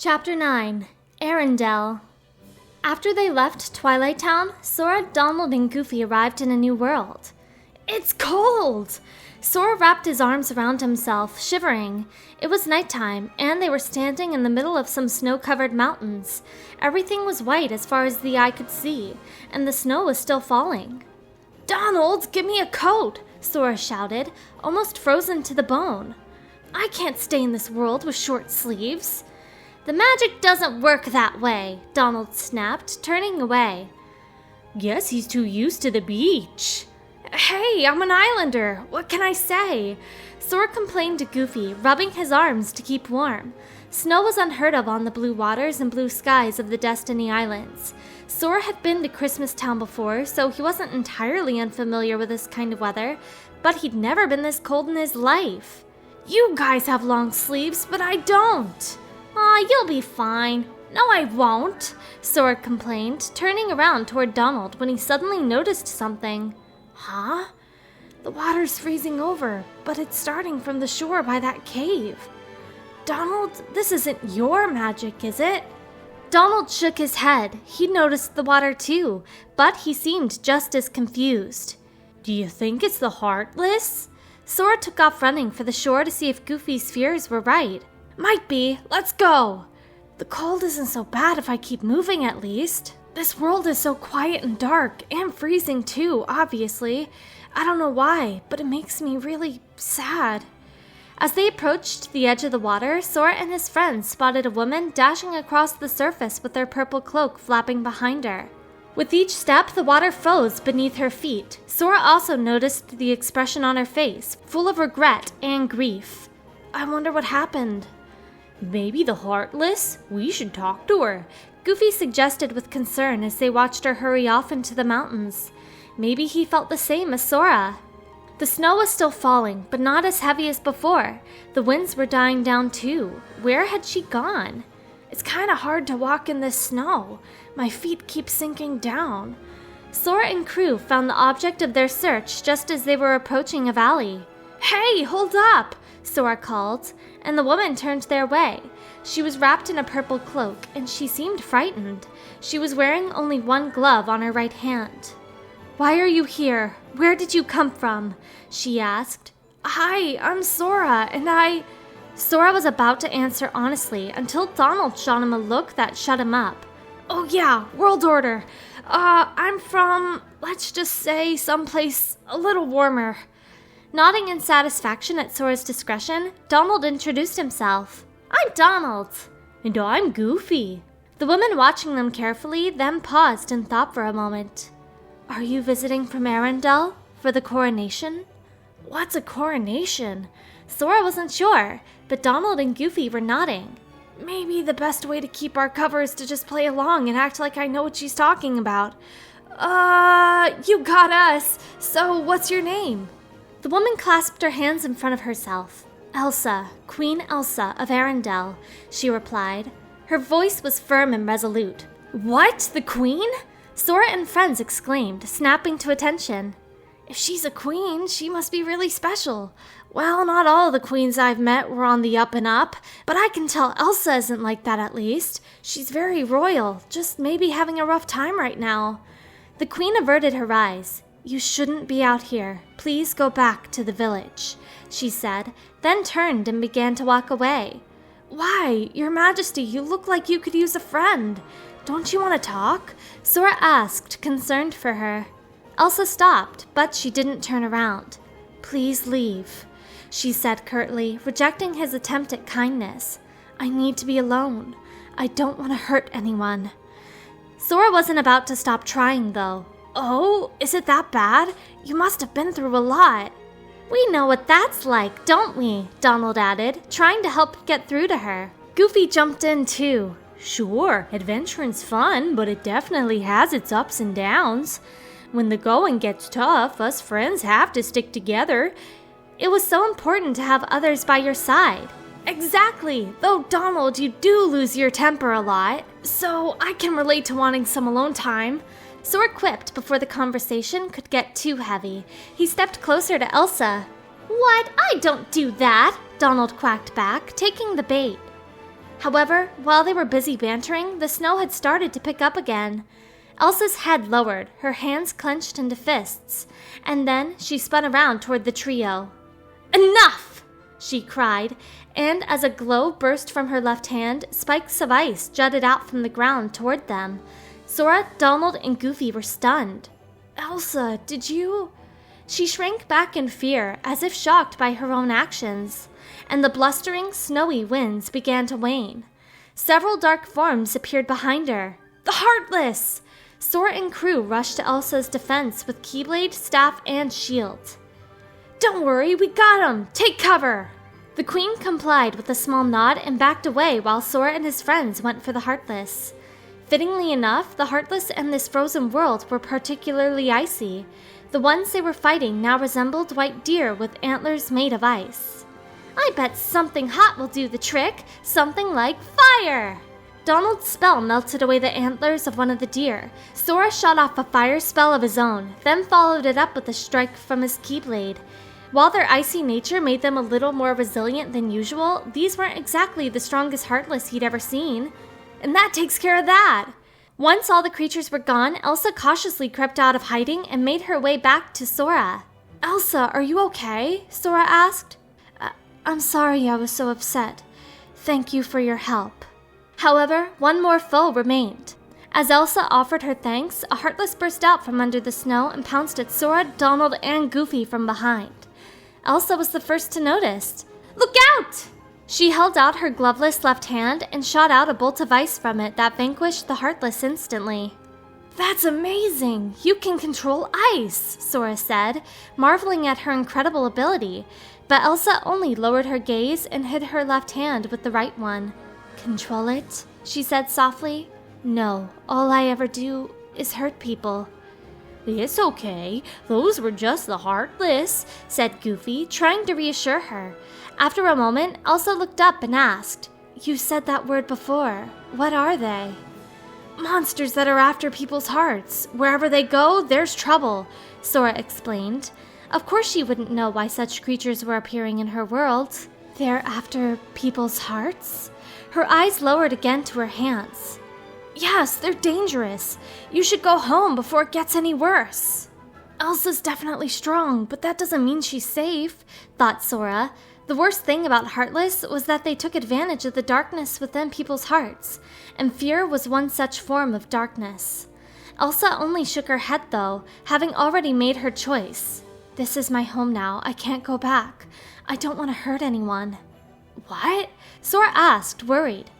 Chapter 9. Arendelle. After they left Twilight Town, Sora, Donald, and Goofy arrived in a new world. It's cold! Sora wrapped his arms around himself, shivering. It was nighttime, and they were standing in the middle of some snow-covered mountains. Everything was white as far as the eye could see, and the snow was still falling. "Donald, give me a coat!" Sora shouted, almost frozen to the bone. "I can't stay in this world with short sleeves." "The magic doesn't work that way," Donald snapped, turning away. "Guess he's too used to the beach." "Hey, I'm an islander. What can I say?" Sora complained to Goofy, rubbing his arms to keep warm. Snow was unheard of on the blue waters and blue skies of the Destiny Islands. Sora had been to Christmas Town before, so he wasn't entirely unfamiliar with this kind of weather, but he'd never been this cold in his life. "You guys have long sleeves, but I don't." "Aw, you'll be fine." "No, I won't," Sora complained, turning around toward Donald when he suddenly noticed something. "Huh? The water's freezing over, but it's starting from the shore by that cave. Donald, this isn't your magic, is it?" Donald shook his head. He'd noticed the water too, but he seemed just as confused. "Do you think it's the Heartless?" Sora took off running for the shore to see if Goofy's fears were right. "Might be. Let's go." "The cold isn't so bad if I keep moving at least. This world is so quiet and dark, and freezing too, obviously. I don't know why, but it makes me really sad." As they approached the edge of the water, Sora and his friends spotted a woman dashing across the surface with her purple cloak flapping behind her. With each step, the water froze beneath her feet. Sora also noticed the expression on her face, full of regret and grief. "I wonder what happened." "Maybe the Heartless? We should talk to her," Goofy suggested with concern as they watched her hurry off into the mountains. Maybe he felt the same as Sora. The snow was still falling, but not as heavy as before. The winds were dying down too. Where had she gone? "It's kind of hard to walk in this snow. My feet keep sinking down." Sora and crew found the object of their search just as they were approaching a valley. "Hey, hold up!" Sora called, and the woman turned their way. She was wrapped in a purple cloak, and she seemed frightened. She was wearing only one glove on her right hand. "Why are you here? Where did you come from?" she asked. "Hi, I'm Sora, and Sora was about to answer honestly until Donald shot him a look that shut him up. "Oh yeah, World Order. I'm from, let's just say, someplace a little warmer." Nodding in satisfaction at Sora's discretion, Donald introduced himself. "I'm Donald." "And I'm Goofy." The woman watching them carefully then paused and thought for a moment. "Are you visiting from Arendelle for the coronation?" "What's a coronation?" Sora wasn't sure, but Donald and Goofy were nodding. "Maybe the best way to keep our cover is to just play along and act like I know what she's talking about. You got us. So what's your name?" The woman clasped her hands in front of herself. "Elsa, Queen Elsa of Arendelle," she replied. Her voice was firm and resolute. "What? The Queen?" Sora and friends exclaimed, snapping to attention. "If she's a queen, she must be really special. Well, not all the queens I've met were on the up and up, but I can tell Elsa isn't like that at least. She's very royal, just maybe having a rough time right now." The queen averted her eyes. "You shouldn't be out here. Please go back to the village," she said, then turned and began to walk away. "Why, Your Majesty, you look like you could use a friend. Don't you want to talk?" Sora asked, concerned for her. Elsa stopped, but she didn't turn around. "Please leave," she said curtly, rejecting his attempt at kindness. "I need to be alone. I don't want to hurt anyone." Sora wasn't about to stop trying, though. "Oh, is it that bad? You must have been through a lot." "We know what that's like, don't we?" Donald added, trying to help get through to her. Goofy jumped in, too. "Sure, adventuring's fun, but it definitely has its ups and downs. When the going gets tough, us friends have to stick together." It was so important to have others by your side. "Exactly, though Donald, you do lose your temper a lot, so I can relate to wanting some alone time." Sora quipped before the conversation could get too heavy. He stepped closer to Elsa. "What? I don't do that," Donald quacked back, taking the bait. However, while they were busy bantering, the snow had started to pick up again. Elsa's head lowered, her hands clenched into fists, and then she spun around toward the trio. "Enough!" she cried, and as a glow burst from her left hand, spikes of ice jutted out from the ground toward them. Sora, Donald, and Goofy were stunned. "Elsa, did you—" She shrank back in fear, as if shocked by her own actions, and the blustering, snowy winds began to wane. Several dark forms appeared behind her. The Heartless! Sora and crew rushed to Elsa's defense with Keyblade, staff, and shield. "Don't worry, we got him! Take cover!" The Queen complied with a small nod and backed away while Sora and his friends went for the Heartless. Fittingly enough, the Heartless and this frozen world were particularly icy. The ones they were fighting now resembled white deer with antlers made of ice. "I bet something hot will do the trick, something like fire!" Donald's spell melted away the antlers of one of the deer. Sora shot off a fire spell of his own, then followed it up with a strike from his Keyblade. While their icy nature made them a little more resilient than usual, these weren't exactly the strongest Heartless he'd ever seen. And that takes care of that! Once all the creatures were gone, Elsa cautiously crept out of hiding and made her way back to Sora. "Elsa, are you okay?" Sora asked. I'm sorry I was so upset. Thank you for your help." However, one more foe remained. As Elsa offered her thanks, a Heartless burst out from under the snow and pounced at Sora, Donald, and Goofy from behind. Elsa was the first to notice. "Look out!" She held out her gloveless left hand and shot out a bolt of ice from it that vanquished the Heartless instantly. "That's amazing! You can control ice," Sora said, marveling at her incredible ability. But Elsa only lowered her gaze and hid her left hand with the right one. "Control it?" she said softly. "No, all I ever do is hurt people." "It's okay. Those were just the Heartless," said Goofy, trying to reassure her. After a moment, Elsa looked up and asked, "You said that word before. What are they?" "Monsters that are after people's hearts. Wherever they go, there's trouble," Sora explained. Of course she wouldn't know why such creatures were appearing in her world. "They're after people's hearts?" Her eyes lowered again to her hands. "Yes, they're dangerous. You should go home before it gets any worse." "Elsa's definitely strong, but that doesn't mean she's safe," thought Sora. The worst thing about Heartless was that they took advantage of the darkness within people's hearts, and fear was one such form of darkness. Elsa only shook her head though, having already made her choice. "This is my home now. I can't go back. I don't want to hurt anyone." "What?" Sora asked, worried.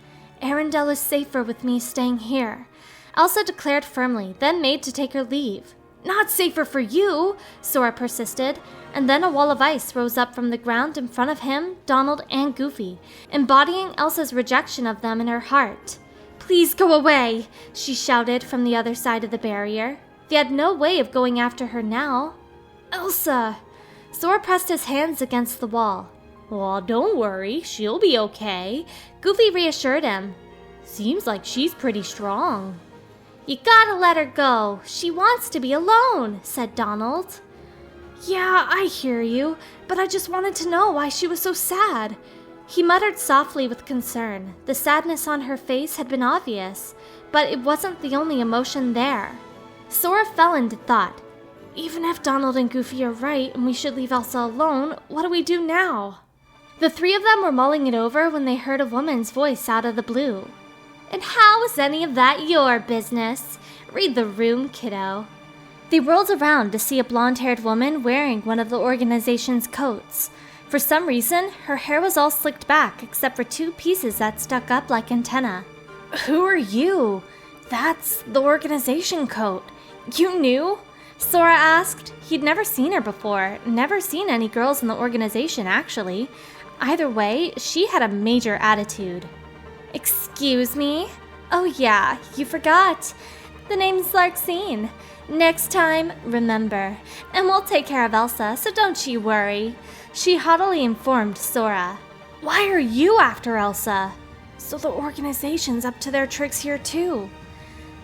"Arendelle is safer with me staying here," Elsa declared firmly, then made to take her leave. "Not safer for you," Sora persisted, and then a wall of ice rose up from the ground in front of him, Donald, and Goofy, embodying Elsa's rejection of them in her heart. "Please go away," she shouted from the other side of the barrier. They had no way of going after her now. "Elsa!" Sora pressed his hands against the wall. "Well, don't worry, she'll be okay," Goofy reassured him. "Seems like she's pretty strong." "You gotta let her go. She wants to be alone," said Donald. "Yeah, I hear you, but I just wanted to know why she was so sad." He muttered softly with concern. The sadness on her face had been obvious, but it wasn't the only emotion there. Sora fell into thought. Even if Donald and Goofy are right and we should leave Elsa alone, what do we do now? The three of them were mulling it over when they heard a woman's voice out of the blue. "And how is any of that your business? Read the room, kiddo." They whirled around to see a blonde-haired woman wearing one of the organization's coats. For some reason, her hair was all slicked back except for two pieces that stuck up like antennae. "Who are you?" "That's the organization coat." "You knew?" Sora asked. He'd never seen her before, never seen any girls in the organization, actually. Either way, she had a major attitude. "Excuse me?" "Oh yeah, you forgot. The name's Larxene. Next time, remember. And we'll take care of Elsa, so don't you worry," she haughtily informed Sora. "Why are you after Elsa?" "So the organization's up to their tricks here too."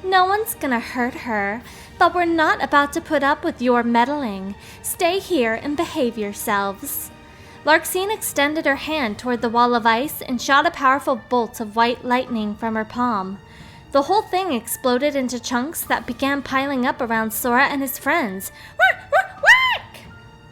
"No one's gonna hurt her, but we're not about to put up with your meddling. Stay here and behave yourselves." Larxene extended her hand toward the wall of ice and shot a powerful bolt of white lightning from her palm. The whole thing exploded into chunks that began piling up around Sora and his friends. Whack!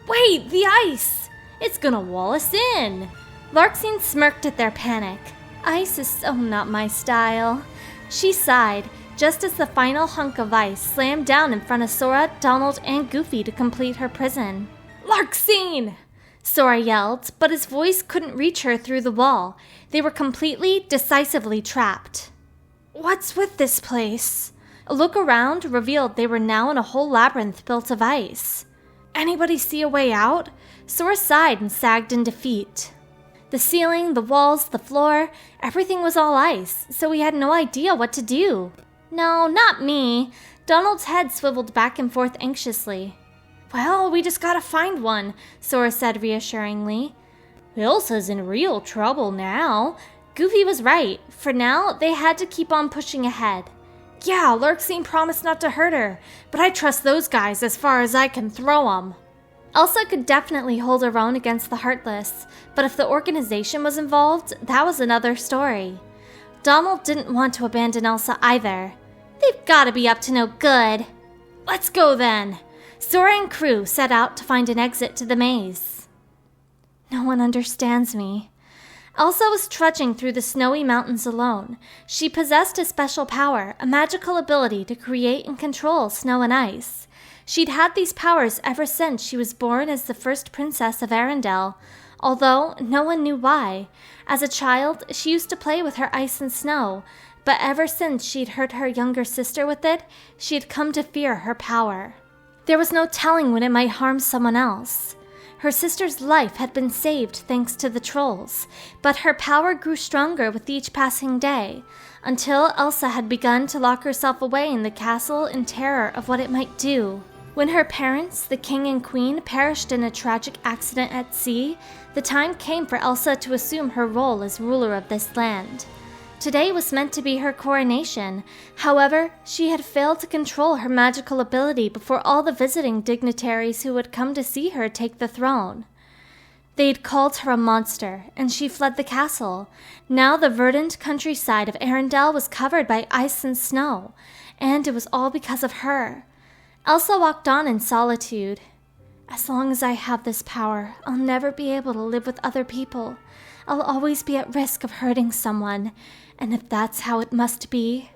Wait, the ice! It's gonna wall us in! Larxene smirked at their panic. Ice is so not my style. She sighed, just as the final hunk of ice slammed down in front of Sora, Donald, and Goofy to complete her prison. Larxene! Sora yelled, but his voice couldn't reach her through the wall. They were completely, decisively trapped. What's with this place? A look around revealed they were now in a whole labyrinth built of ice. Anybody see a way out? Sora sighed and sagged in defeat. The ceiling, the walls, the floor, everything was all ice, so we had no idea what to do. No, not me. Donald's head swiveled back and forth anxiously. Well, we just gotta find one, Sora said reassuringly. Elsa's in real trouble now. Goofy was right. For now, they had to keep on pushing ahead. Yeah, Larxene promised not to hurt her, but I trust those guys as far as I can throw 'em. Elsa could definitely hold her own against the Heartless, but if the organization was involved, that was another story. Donald didn't want to abandon Elsa either. They've gotta be up to no good. Let's go then. Sora and crew set out to find an exit to the maze. No one understands me. Elsa was trudging through the snowy mountains alone. She possessed a special power, a magical ability to create and control snow and ice. She'd had these powers ever since she was born as the first princess of Arendelle, although no one knew why. As a child, she used to play with her ice and snow, but ever since she'd hurt her younger sister with it, she had come to fear her power. There was no telling when it might harm someone else. Her sister's life had been saved thanks to the trolls, but her power grew stronger with each passing day, until Elsa had begun to lock herself away in the castle in terror of what it might do. When her parents, the king and queen, perished in a tragic accident at sea, the time came for Elsa to assume her role as ruler of this land. Today was meant to be her coronation. However, she had failed to control her magical ability before all the visiting dignitaries who had come to see her take the throne. They'd called her a monster, and she fled the castle. Now the verdant countryside of Arendelle was covered by ice and snow, and it was all because of her. Elsa walked on in solitude. As long as I have this power, I'll never be able to live with other people. I'll always be at risk of hurting someone, and if that's how it must be...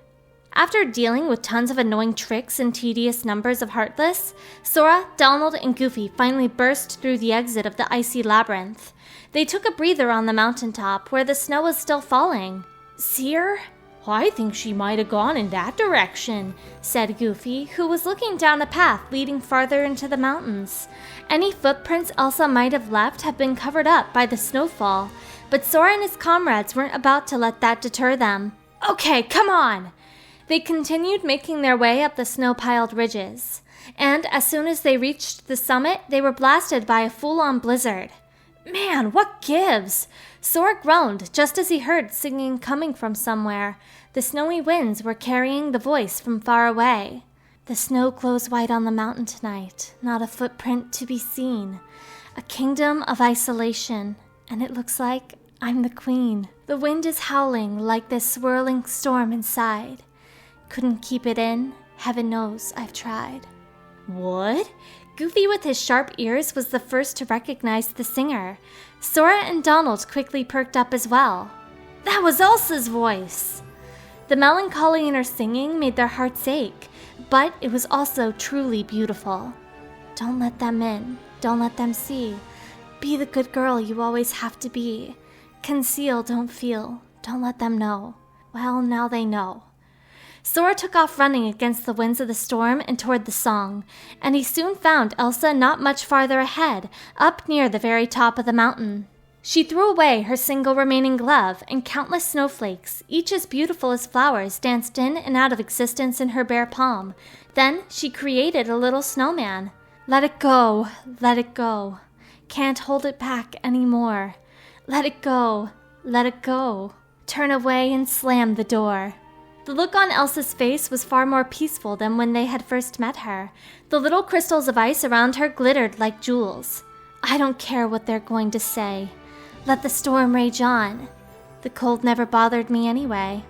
After dealing with tons of annoying tricks and tedious numbers of Heartless, Sora, Donald, and Goofy finally burst through the exit of the icy labyrinth. They took a breather on the mountaintop where the snow was still falling. See her? I think she might have gone in that direction, said Goofy, who was looking down a path leading farther into the mountains. Any footprints Elsa might have left had been covered up by the snowfall, but Sora and his comrades weren't about to let that deter them. Okay, come on! They continued making their way up the snow-piled ridges, and as soon as they reached the summit, they were blasted by a full-on blizzard. Man, what gives? Sora groaned just as he heard singing coming from somewhere. The snowy winds were carrying the voice from far away. The snow glows white on the mountain tonight, not a footprint to be seen. A kingdom of isolation, and it looks like I'm the queen. The wind is howling like this swirling storm inside. Couldn't keep it in. Heaven knows I've tried. What? Goofy with his sharp ears was the first to recognize the singer. Sora and Donald quickly perked up as well. That was Elsa's voice! The melancholy in her singing made their hearts ache, but it was also truly beautiful. Don't let them in. Don't let them see. Be the good girl you always have to be. Conceal, don't feel. Don't let them know. Well, now they know. Sora took off running against the winds of the storm and toward the song, and he soon found Elsa not much farther ahead, up near the very top of the mountain. She threw away her single remaining glove, and countless snowflakes, each as beautiful as flowers, danced in and out of existence in her bare palm. Then she created a little snowman. Let it go, let it go. Can't hold it back anymore. Let it go, let it go. Turn away and slam the door. The look on Elsa's face was far more peaceful than when they had first met her. The little crystals of ice around her glittered like jewels. I don't care what they're going to say. Let the storm rage on. The cold never bothered me anyway.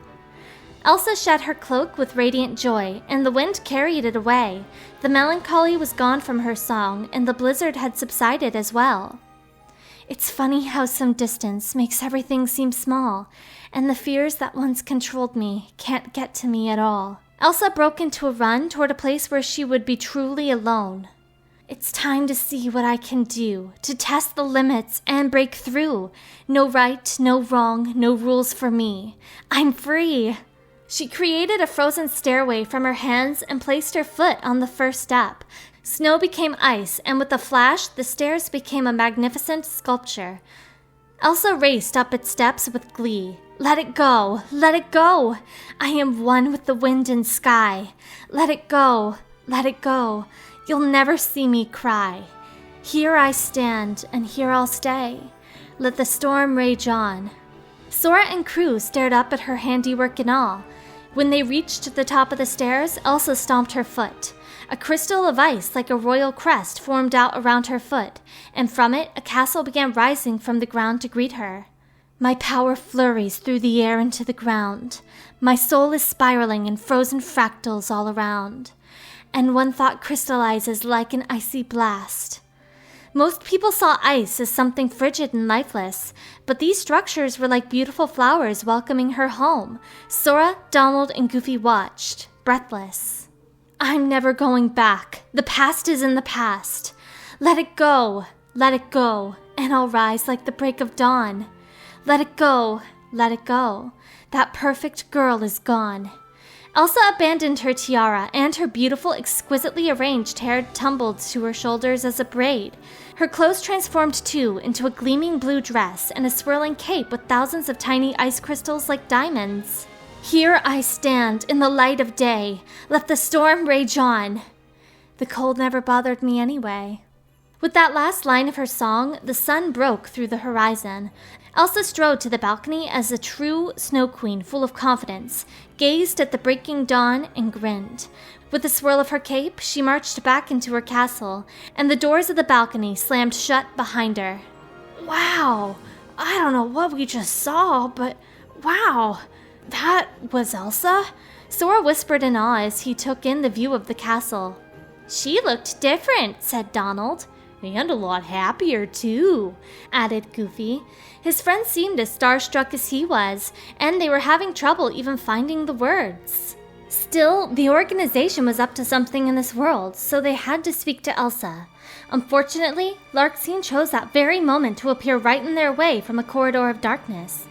Elsa shed her cloak with radiant joy, and the wind carried it away. The melancholy was gone from her song, and the blizzard had subsided as well. It's funny how some distance makes everything seem small, and the fears that once controlled me can't get to me at all. Elsa broke into a run toward a place where she would be truly alone. It's time to see what I can do, to test the limits and break through. No right, no wrong, no rules for me. I'm free. She created a frozen stairway from her hands and placed her foot on the first step. Snow became ice, and with a flash, the stairs became a magnificent sculpture. Elsa raced up its steps with glee. Let it go! Let it go! I am one with the wind and sky. Let it go! Let it go! You'll never see me cry. Here I stand, and here I'll stay. Let the storm rage on. Sora and crew stared up at her handiwork and all. When they reached the top of the stairs, Elsa stomped her foot. A crystal of ice like a royal crest formed out around her foot, and from it a castle began rising from the ground to greet her. My power flurries through the air into the ground. My soul is spiraling in frozen fractals all around. And one thought crystallizes like an icy blast. Most people saw ice as something frigid and lifeless, but these structures were like beautiful flowers welcoming her home. Sora, Donald, and Goofy watched, breathless. I'm never going back. The past is in the past. Let it go, and I'll rise like the break of dawn. Let it go, that perfect girl is gone. Elsa abandoned her tiara, and her beautiful, exquisitely arranged hair tumbled to her shoulders as a braid. Her clothes transformed too into a gleaming blue dress and a swirling cape with thousands of tiny ice crystals like diamonds. Here I stand in the light of day. Let the storm rage on. The cold never bothered me anyway. With that last line of her song, the sun broke through the horizon. Elsa strode to the balcony as a true snow queen full of confidence, gazed at the breaking dawn and grinned. With a swirl of her cape, she marched back into her castle, and the doors of the balcony slammed shut behind her. Wow! I don't know what we just saw, but wow! That was Elsa? Sora whispered in awe as he took in the view of the castle. She looked different, said Donald. And a lot happier, too, added Goofy. His friends seemed as starstruck as he was, and they were having trouble even finding the words. Still, the organization was up to something in this world, so they had to speak to Elsa. Unfortunately, Larxene chose that very moment to appear right in their way from a corridor of darkness.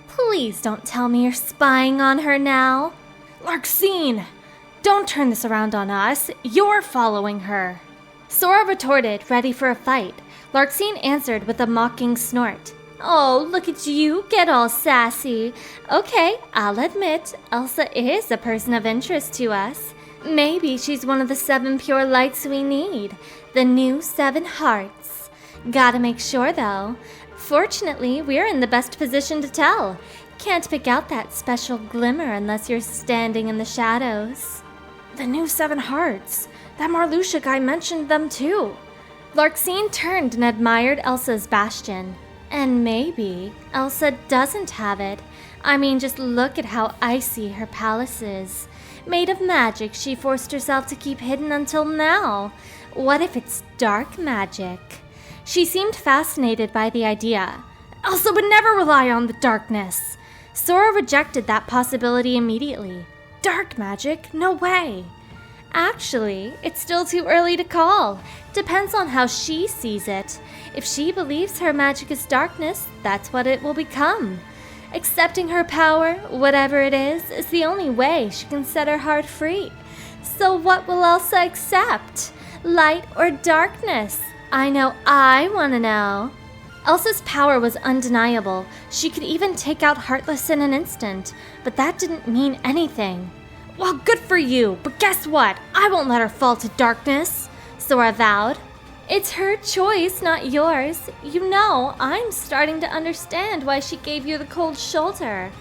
Please don't tell me you're spying on her now. Larxene! Don't turn this around on us. You're following her. Sora retorted, ready for a fight. Larxene answered with a mocking snort. Oh, look at you, get all sassy. Okay, I'll admit, Elsa is a person of interest to us. Maybe she's one of the 7 pure lights we need, the new 7 hearts. Gotta make sure, though. Fortunately, we're in the best position to tell. Can't pick out that special glimmer unless you're standing in the shadows. The new 7 hearts. That Marluxia guy mentioned them too. Larxene turned and admired Elsa's bastion. And maybe Elsa doesn't have it. I mean, just look at how icy her palace is. Made of magic she forced herself to keep hidden until now. What if it's dark magic? She seemed fascinated by the idea. Elsa would never rely on the darkness. Sora rejected that possibility immediately. Dark magic? No way. Actually, it's still too early to call. Depends on how she sees it. If she believes her magic is darkness, that's what it will become. Accepting her power, whatever it is the only way she can set her heart free. So what will Elsa accept? Light or darkness? I know I want to know. Elsa's power was undeniable. She could even take out Heartless in an instant, but that didn't mean anything. Well, good for you, but guess what? I won't let her fall to darkness, Sora vowed. It's her choice, not yours. You know, I'm starting to understand why she gave you the cold shoulder.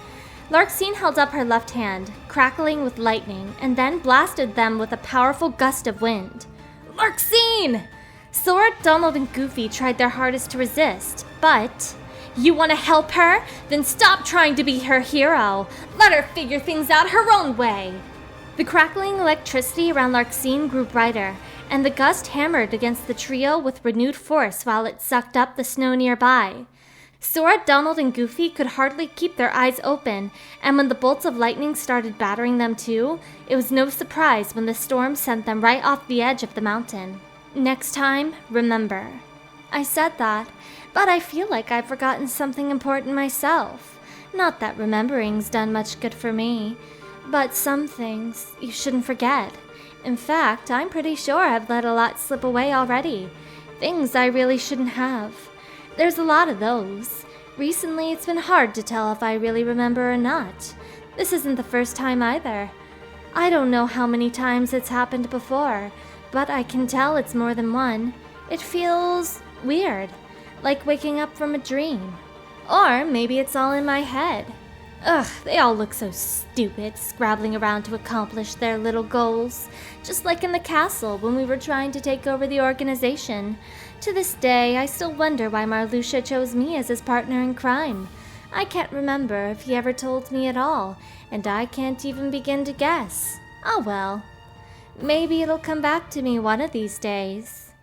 Larxene held up her left hand, crackling with lightning, and then blasted them with a powerful gust of wind. Larxene! Sora, Donald, and Goofy tried their hardest to resist, but... You want to help her? Then stop trying to be her hero. Let her figure things out her own way. The crackling electricity around Larxene grew brighter, and the gust hammered against the trio with renewed force while it sucked up the snow nearby. Sora, Donald, and Goofy could hardly keep their eyes open, and when the bolts of lightning started battering them too, it was no surprise when the storm sent them right off the edge of the mountain. Next time, remember. I said that, but I feel like I've forgotten something important myself. Not that remembering's done much good for me, but some things you shouldn't forget. In fact, I'm pretty sure I've let a lot slip away already. Things I really shouldn't have. There's a lot of those. Recently, it's been hard to tell if I really remember or not. This isn't the first time either. I don't know how many times it's happened before, but I can tell it's more than one. It feels weird, like waking up from a dream. Or maybe it's all in my head. Ugh, they all look so stupid, scrabbling around to accomplish their little goals. Just like in the castle when we were trying to take over the organization. To this day, I still wonder why Marluxia chose me as his partner in crime. I can't remember if he ever told me at all, and I can't even begin to guess. Oh well. Maybe it'll come back to me one of these days.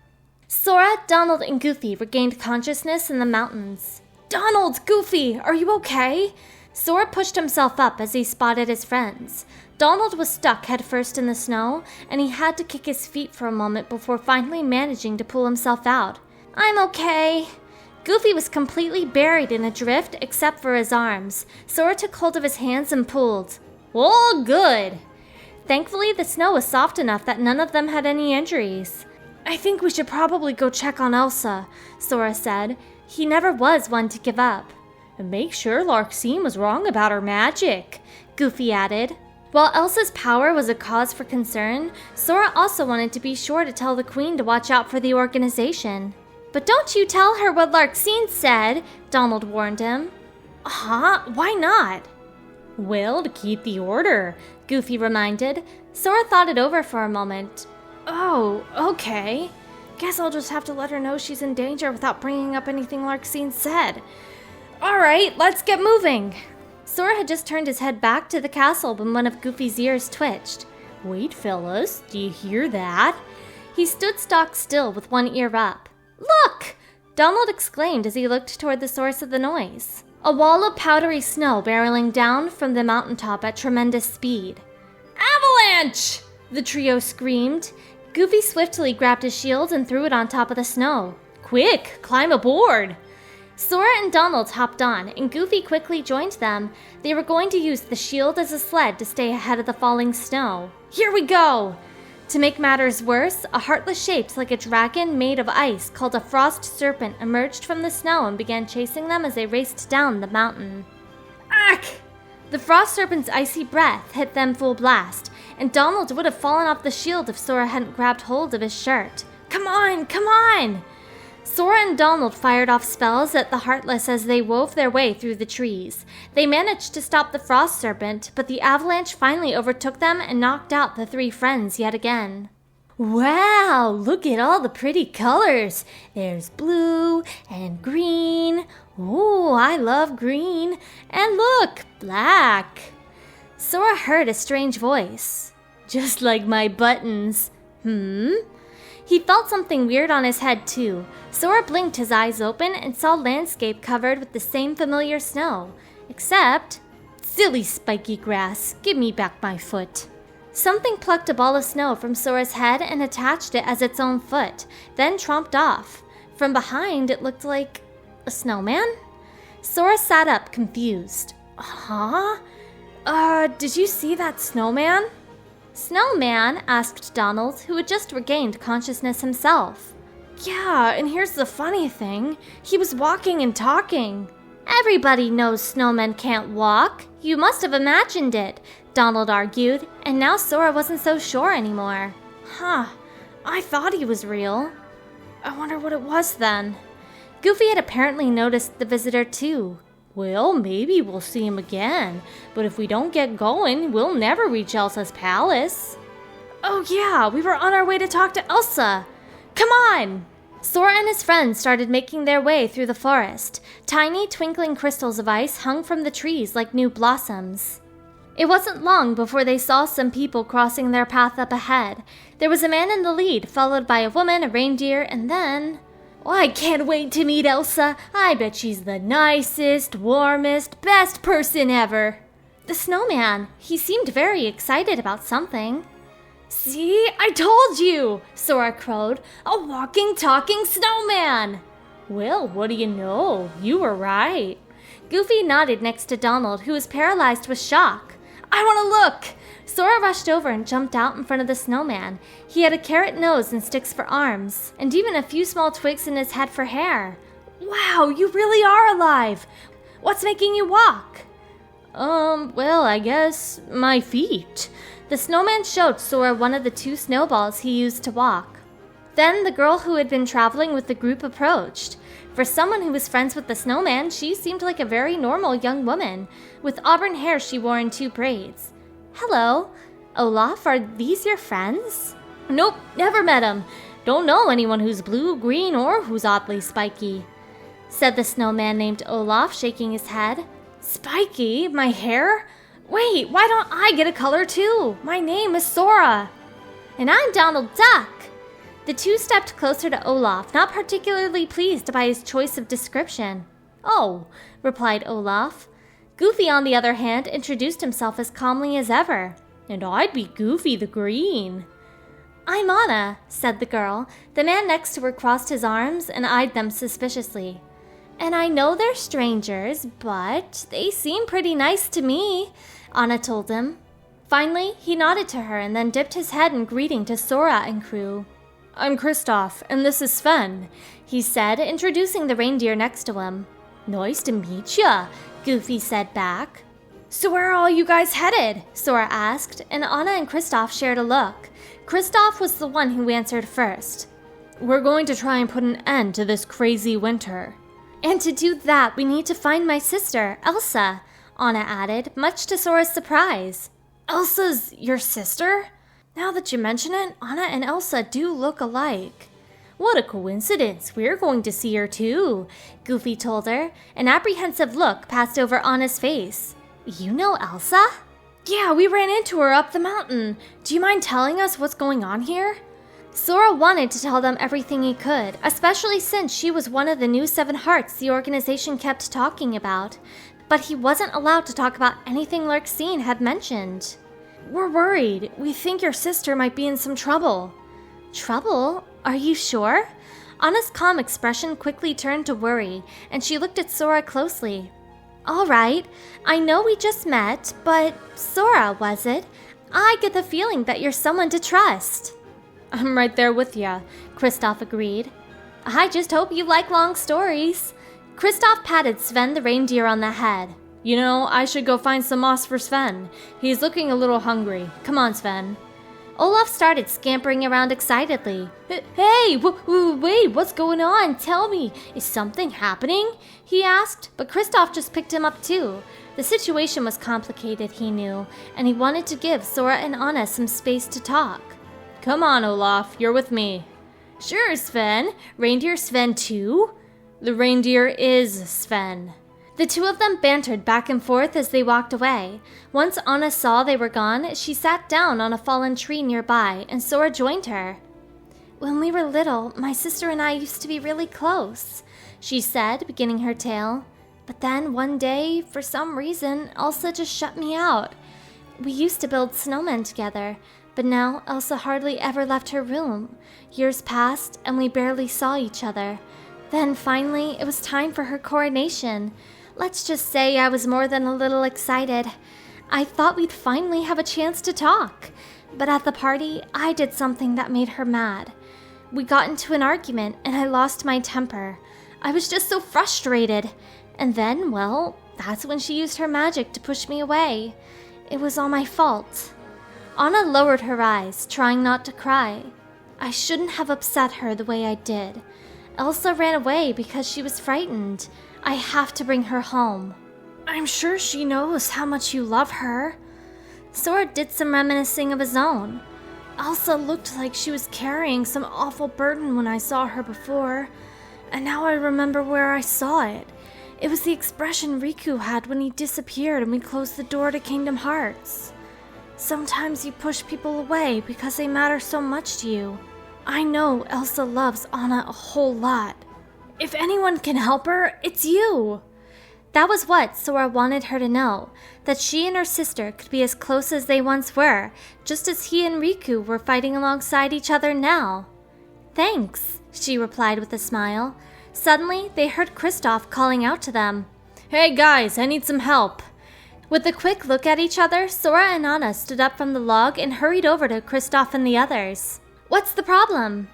Sora, Donald, and Goofy regained consciousness in the mountains. Donald! Goofy! Are you okay? Sora pushed himself up as he spotted his friends. Donald was stuck headfirst in the snow, and he had to kick his feet for a moment before finally managing to pull himself out. I'm okay. Goofy was completely buried in a drift except for his arms. Sora took hold of his hands and pulled. Oh, good! Thankfully, the snow was soft enough that none of them had any injuries. I think we should probably go check on Elsa, Sora said. He never was one to give up. And make sure Larxene was wrong about her magic, Goofy added. While Elsa's power was a cause for concern, Sora also wanted to be sure to tell the Queen to watch out for the organization. But don't you tell her what Larxene said, Donald warned him. Huh? Why not? Well, to keep the order, Goofy reminded. Sora thought it over for a moment. Oh, okay. Guess I'll just have to let her know she's in danger without bringing up anything Larxene said. All right, let's get moving. Sora had just turned his head back to the castle when one of Goofy's ears twitched. Wait, fellas, do you hear that? He stood stock still with one ear up. Look! Donald exclaimed as he looked toward the source of the noise. A wall of powdery snow barreling down from the mountaintop at tremendous speed. Avalanche! The trio screamed. Goofy swiftly grabbed his shield and threw it on top of the snow. Quick, climb aboard! Sora and Donald hopped on, and Goofy quickly joined them. They were going to use the shield as a sled to stay ahead of the falling snow. Here we go! To make matters worse, a heartless shape like a dragon made of ice called a frost serpent emerged from the snow and began chasing them as they raced down the mountain. Ack! The frost serpent's icy breath hit them full blast, and Donald would have fallen off the shield if Sora hadn't grabbed hold of his shirt. Come on, come on! Sora and Donald fired off spells at the Heartless as they wove their way through the trees. They managed to stop the frost serpent, but the avalanche finally overtook them and knocked out the three friends yet again. Wow, look at all the pretty colors. There's blue and green. Ooh, I love green. And look, black. Sora heard a strange voice. Just like my buttons. He felt something weird on his head, too. Sora blinked his eyes open and saw landscape covered with the same familiar snow. Except, silly spiky grass, give me back my foot. Something plucked a ball of snow from Sora's head and attached it as its own foot, then tromped off. From behind, it looked like a snowman? Sora sat up, confused. Huh? Did you see that snowman? Snowman? Asked Donald, who had just regained consciousness himself. Yeah, and here's the funny thing. He was walking and talking. Everybody knows snowmen can't walk. You must have imagined it, Donald argued, and now Sora wasn't so sure anymore. Huh, I thought he was real. I wonder what it was then. Goofy had apparently noticed the visitor too. Well, maybe we'll see him again, but if we don't get going, we'll never reach Elsa's palace. Oh yeah, we were on our way to talk to Elsa. Come on! Sora and his friends started making their way through the forest. Tiny, twinkling crystals of ice hung from the trees like new blossoms. It wasn't long before they saw some people crossing their path up ahead. There was a man in the lead, followed by a woman, a reindeer, and then... Oh, I can't wait to meet Elsa. I bet she's the nicest, warmest, best person ever. The snowman. He seemed very excited about something. See, I told you, Sora crowed. A walking, talking snowman. Well, what do you know? You were right. Goofy nodded next to Donald, who was paralyzed with shock. I want to look. Sora rushed over and jumped out in front of the snowman. He had a carrot nose and sticks for arms, and even a few small twigs in his head for hair. Wow, you really are alive. What's making you walk? Well, I guess my feet. The snowman showed Sora one of the 2 snowballs he used to walk. Then the girl who had been traveling with the group approached. For someone who was friends with the snowman, she seemed like a very normal young woman. With auburn hair she wore in 2 braids. Hello, Olaf, are these your friends? Nope, never met him. Don't know anyone who's blue, green, or who's oddly spiky, said the snowman named Olaf, shaking his head. Spiky? My hair? Wait, why don't I get a color too? My name is Sora. And I'm Donald Duck. The 2 stepped closer to Olaf, not particularly pleased by his choice of description. Oh, replied Olaf. Goofy, on the other hand, introduced himself as calmly as ever. And I'd be Goofy the Green. I'm Anna, said the girl. The man next to her crossed his arms and eyed them suspiciously. And I know they're strangers, but they seem pretty nice to me, Anna told him. Finally, he nodded to her and then dipped his head in greeting to Sora and crew. I'm Kristoff, and this is Sven, he said, introducing the reindeer next to him. Nice to meet ya, Goofy said back. So where are all you guys headed? Sora asked, and Anna and Kristoff shared a look. Kristoff was the one who answered first. We're going to try and put an end to this crazy winter. And to do that, we need to find my sister, Elsa, Anna added, much to Sora's surprise. Elsa's your sister? Now that you mention it, Anna and Elsa do look alike. What a coincidence. We're going to see her too, Goofy told her. An apprehensive look passed over Anna's face. You know Elsa? Yeah, we ran into her up the mountain. Do you mind telling us what's going on here? Sora wanted to tell them everything he could, especially since she was one of the new 7 hearts the organization kept talking about. But he wasn't allowed to talk about anything Larxene had mentioned. We're worried. We think your sister might be in some trouble. Trouble? Are you sure? Anna's calm expression quickly turned to worry, and she looked at Sora closely. All right, I know we just met, but Sora, was it? I get the feeling that you're someone to trust. I'm right there with ya, Kristoff agreed. I just hope you like long stories. Kristoff patted Sven the reindeer on the head. You know, I should go find some moss for Sven. He's looking a little hungry. Come on, Sven. Olaf started scampering around excitedly. Hey, wait, what's going on? Tell me, is something happening? He asked, but Kristoff just picked him up too. The situation was complicated, he knew, and he wanted to give Sora and Anna some space to talk. Come on, Olaf, you're with me. Sure, Sven. Reindeer Sven too? The reindeer is Sven. The 2 of them bantered back and forth as they walked away. Once Anna saw they were gone, she sat down on a fallen tree nearby, and Sora joined her. When we were little, my sister and I used to be really close, she said, beginning her tale. But then one day, for some reason, Elsa just shut me out. We used to build snowmen together, but now Elsa hardly ever left her room. Years passed, and we barely saw each other. Then finally, it was time for her coronation. Let's just say I was more than a little excited. I thought we'd finally have a chance to talk. But at the party, I did something that made her mad. We got into an argument, and I lost my temper. I was just so frustrated. And then, well, that's when she used her magic to push me away. It was all my fault. Anna lowered her eyes, trying not to cry. I shouldn't have upset her the way I did. Elsa ran away because she was frightened. I have to bring her home. I'm sure she knows how much you love her. Sora did some reminiscing of his own. Elsa looked like she was carrying some awful burden when I saw her before, and now I remember where I saw it. It was the expression Riku had when he disappeared and we closed the door to Kingdom Hearts. Sometimes you push people away because they matter so much to you. I know Elsa loves Anna a whole lot. If anyone can help her, it's you. That was what Sora wanted her to know, that she and her sister could be as close as they once were, just as he and Riku were fighting alongside each other now. Thanks, she replied with a smile. Suddenly, they heard Kristoff calling out to them. Hey guys, I need some help. With a quick look at each other, Sora and Anna stood up from the log and hurried over to Kristoff and the others. What's the problem?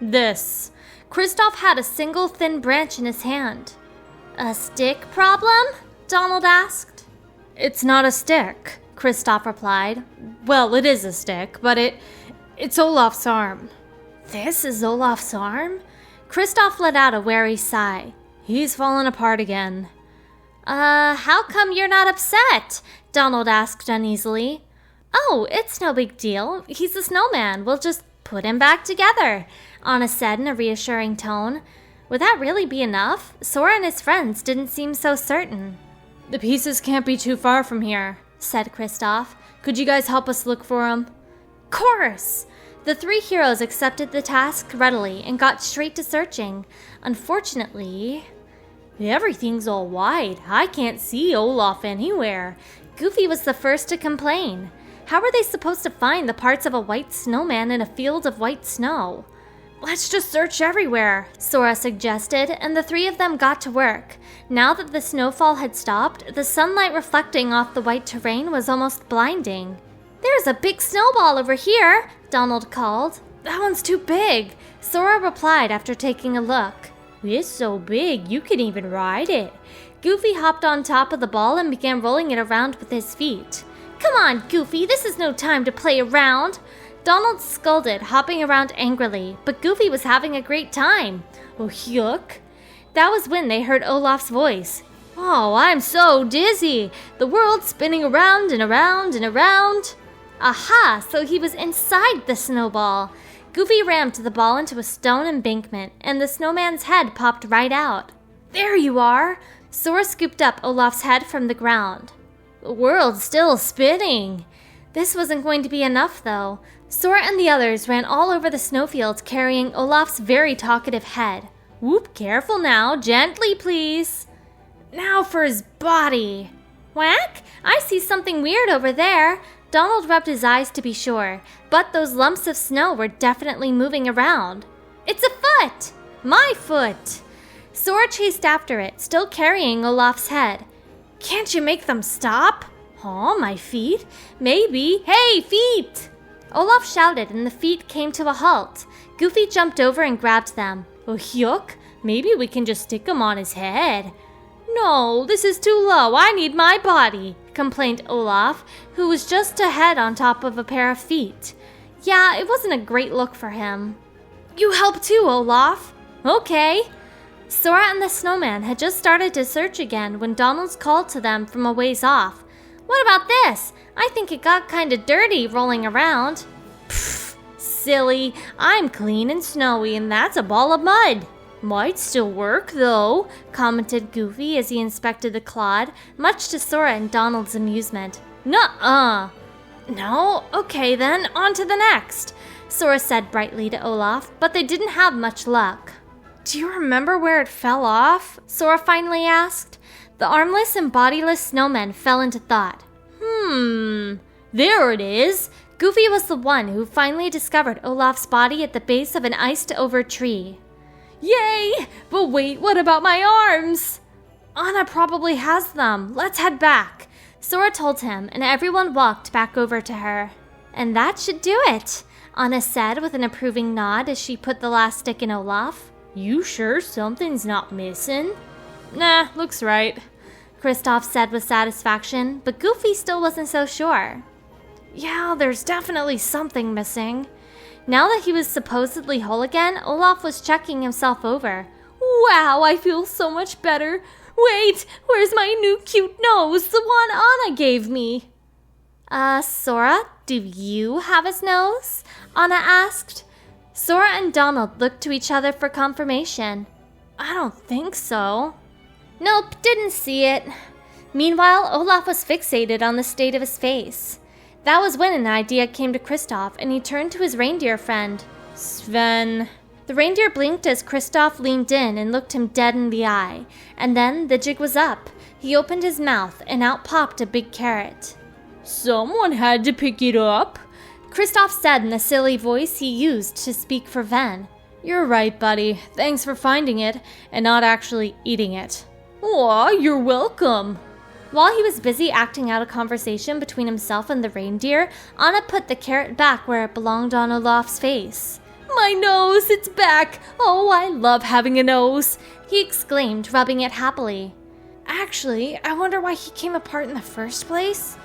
This. Kristoff had a single thin branch in his hand. A stick problem? Donald asked. It's not a stick, Kristoff replied. Well, it is a stick, but it's Olaf's arm. This is Olaf's arm? Kristoff let out a wary sigh. He's fallen apart again. How come you're not upset? Donald asked uneasily. Oh, it's no big deal. He's a snowman. We'll just put him back together, Anna said in a reassuring tone. Would that really be enough? Sora and his friends didn't seem so certain. The pieces can't be too far from here, said Kristoff. Could you guys help us look for them? Course! The three heroes accepted the task readily and got straight to searching. Unfortunately, everything's all white. I can't see Olaf anywhere. Goofy was the first to complain. How were they supposed to find the parts of a white snowman in a field of white snow? Let's just search everywhere, Sora suggested, and the three of them got to work. Now that the snowfall had stopped, the sunlight reflecting off the white terrain was almost blinding. There's a big snowball over here, Donald called. That one's too big, Sora replied after taking a look. It's so big you can even ride it. Goofy hopped on top of the ball and began rolling it around with his feet. Come on, Goofy, this is no time to play around. Donald scolded, hopping around angrily, but Goofy was having a great time. Oh, yuck. That was when they heard Olaf's voice. Oh, I'm so dizzy. The world's spinning around and around and around. Aha, so he was inside the snowball. Goofy rammed the ball into a stone embankment, and the snowman's head popped right out. There you are. Sora scooped up Olaf's head from the ground. The world's still spinning. This wasn't going to be enough, though. Sora and the others ran all over the snowfield carrying Olaf's very talkative head. Whoop, careful now, gently please. Now for his body. Whack, I see something weird over there. Donald rubbed his eyes to be sure, but those lumps of snow were definitely moving around. It's a foot! My foot! Sora chased after it, still carrying Olaf's head. Can't you make them stop? Oh, my feet? Maybe. Hey, feet! Olaf shouted and the feet came to a halt. Goofy jumped over and grabbed them. Oh, yuck. Maybe we can just stick them on his head. No, this is too low. I need my body, complained Olaf, who was just a head on top of a pair of feet. Yeah, it wasn't a great look for him. You help too, Olaf. Okay. Sora and the snowman had just started to search again when Donald called to them from a ways off. What about this? I think it got kinda dirty rolling around. Pfft, silly. I'm clean and snowy and that's a ball of mud. Might still work, though, commented Goofy as he inspected the clod, much to Sora and Donald's amusement. Nuh-uh. No? Okay then, on to the next, Sora said brightly to Olaf, but they didn't have much luck. Do you remember where it fell off? Sora finally asked. The armless and bodiless snowman fell into thought. There it is. Goofy was the one who finally discovered Olaf's body at the base of an iced-over tree. Yay! But wait, what about my arms? Anna probably has them. Let's head back, Sora told him, and everyone walked back over to her. And that should do it, Anna said with an approving nod as she put the last stick in Olaf. You sure something's not missing? Nah, looks right, Kristoff said with satisfaction, but Goofy still wasn't so sure. Yeah, there's definitely something missing. Now that he was supposedly whole again, Olaf was checking himself over. Wow, I feel so much better. Wait, where's my new cute nose, the one Anna gave me? Sora, do you have a nose? Anna asked. Sora and Donald looked to each other for confirmation. I don't think so. Nope, didn't see it. Meanwhile, Olaf was fixated on the state of his face. That was when an idea came to Kristoff, and he turned to his reindeer friend. Sven. The reindeer blinked as Kristoff leaned in and looked him dead in the eye, and then the jig was up. He opened his mouth, and out popped a big carrot. Someone had to pick it up, Kristoff said in the silly voice he used to speak for Ven. You're right, buddy. Thanks for finding it, and not actually eating it. Aw, you're welcome. While he was busy acting out a conversation between himself and the reindeer, Anna put the carrot back where it belonged on Olaf's face. My nose, it's back! Oh, I love having a nose, he exclaimed, rubbing it happily. Actually, I wonder why he came apart in the first place?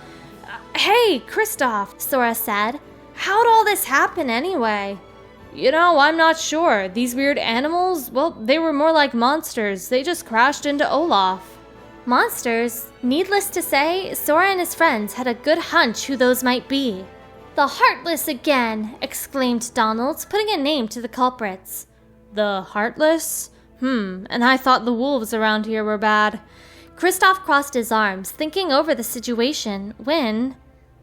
Hey, Kristoff, Sora said. How'd all this happen anyway? I'm not sure. These weird animals, well, they were more like monsters. They just crashed into Olaf. Monsters? Needless to say, Sora and his friends had a good hunch who those might be. The Heartless again, exclaimed Donald, putting a name to the culprits. The Heartless? And I thought the wolves around here were bad. Kristoff crossed his arms, thinking over the situation, when...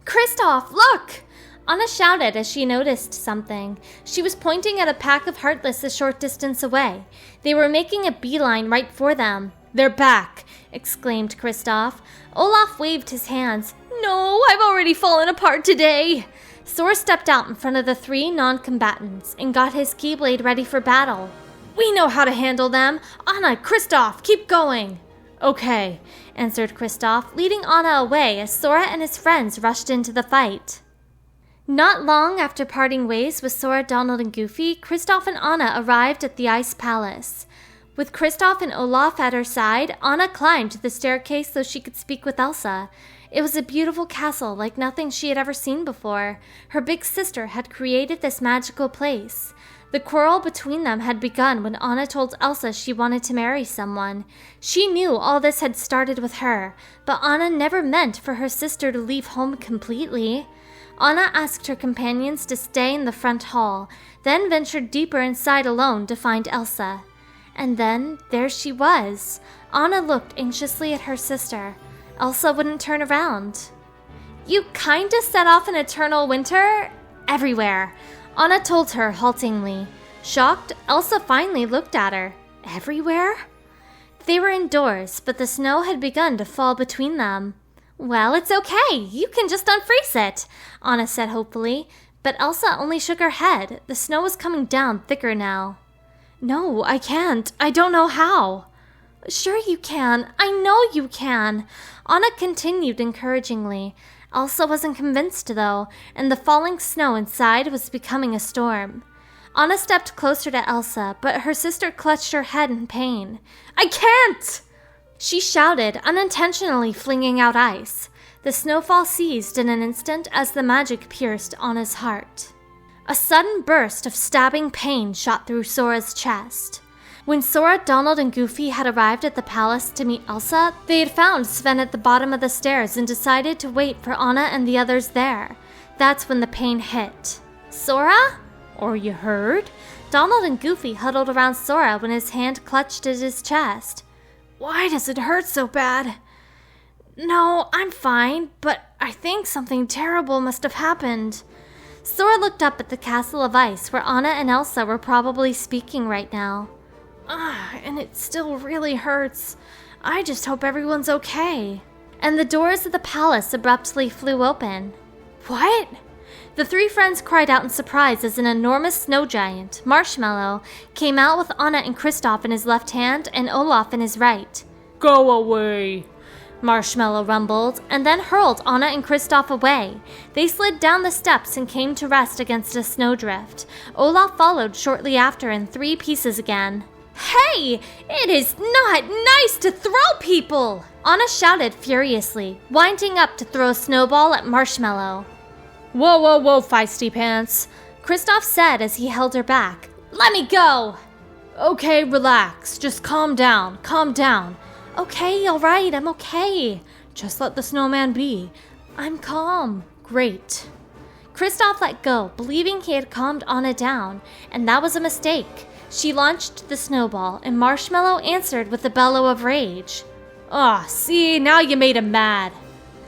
Kristoff, look! Anna shouted as she noticed something. She was pointing at a pack of Heartless a short distance away. They were making a beeline right for them. They're back, exclaimed Kristoff. Olaf waved his hands. No, I've already fallen apart today. Sora stepped out in front of the three non-combatants and got his Keyblade ready for battle. We know how to handle them. Anna, Kristoff, keep going. Okay, answered Kristoff, leading Anna away as Sora and his friends rushed into the fight. Not long after parting ways with Sora, Donald, and Goofy, Kristoff and Anna arrived at the Ice Palace. With Kristoff and Olaf at her side, Anna climbed the staircase so she could speak with Elsa. It was a beautiful castle like nothing she had ever seen before. Her big sister had created this magical place. The quarrel between them had begun when Anna told Elsa she wanted to marry someone. She knew all this had started with her, but Anna never meant for her sister to leave home completely. Anna asked her companions to stay in the front hall, then ventured deeper inside alone to find Elsa. And then there she was. Anna looked anxiously at her sister. Elsa wouldn't turn around. You kinda set off an eternal winter everywhere, Anna told her haltingly. Shocked, Elsa finally looked at her. Everywhere? They were indoors, but the snow had begun to fall between them. Well, it's okay. You can just unfreeze it, Anna said hopefully. But Elsa only shook her head. The snow was coming down thicker now. No, I can't. I don't know how. Sure you can. I know you can, Anna continued encouragingly. Elsa wasn't convinced, though, and the falling snow inside was becoming a storm. Anna stepped closer to Elsa, but her sister clutched her head in pain. I can't! She shouted, unintentionally flinging out ice. The snowfall ceased in an instant as the magic pierced Anna's heart. A sudden burst of stabbing pain shot through Sora's chest. When Sora, Donald, and Goofy had arrived at the palace to meet Elsa, they had found Sven at the bottom of the stairs and decided to wait for Anna and the others there. That's when the pain hit. Sora? Or you heard? Donald and Goofy huddled around Sora when his hand clutched at his chest. Why does it hurt so bad? No, I'm fine, but I think something terrible must have happened. Sora looked up at the castle of ice where Anna and Elsa were probably speaking right now. And it still really hurts. I just hope everyone's okay. And the doors of the palace abruptly flew open. What? The three friends cried out in surprise as an enormous snow giant, Marshmallow, came out with Anna and Kristoff in his left hand and Olaf in his right. Go away, Marshmallow rumbled, and then hurled Anna and Kristoff away. They slid down the steps and came to rest against a snowdrift. Olaf followed shortly after in 3 pieces again. Hey! It is not nice to throw people! Anna shouted furiously, winding up to throw a snowball at Marshmallow. Whoa, feisty pants, Kristoff said as he held her back. Let me go! Okay, relax. Just calm down. Okay, alright, I'm okay. Just let the snowman be. I'm calm. Great. Kristoff let go, believing he had calmed Anna down, and that was a mistake. She launched the snowball, and Marshmallow answered with a bellow of rage. Ah, see, now you made him mad.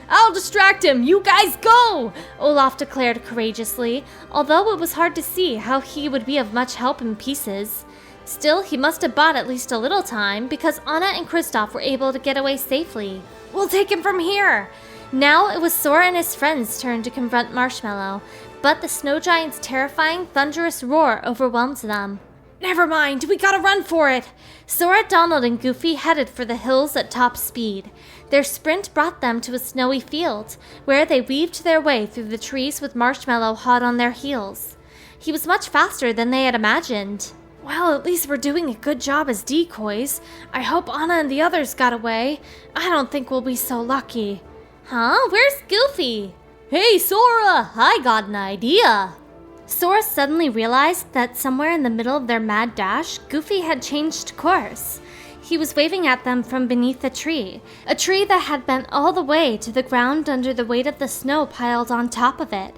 I'll distract him, you guys go! Olaf declared courageously, although it was hard to see how he would be of much help in pieces. Still, he must have bought at least a little time, because Anna and Kristoff were able to get away safely. We'll take him from here! Now it was Sora and his friends' turn to confront Marshmallow, but the snow giant's terrifying, thunderous roar overwhelmed them. Never mind, we gotta run for it! Sora, Donald, and Goofy headed for the hills at top speed. Their sprint brought them to a snowy field, where they weaved their way through the trees with Marshmallow hot on their heels. He was much faster than they had imagined. Well, at least we're doing a good job as decoys. I hope Anna and the others got away. I don't think we'll be so lucky. Huh? Where's Goofy? Hey, Sora! I got an idea! Sora suddenly realized that somewhere in the middle of their mad dash, Goofy had changed course. He was waving at them from beneath a tree that had bent all the way to the ground under the weight of the snow piled on top of it.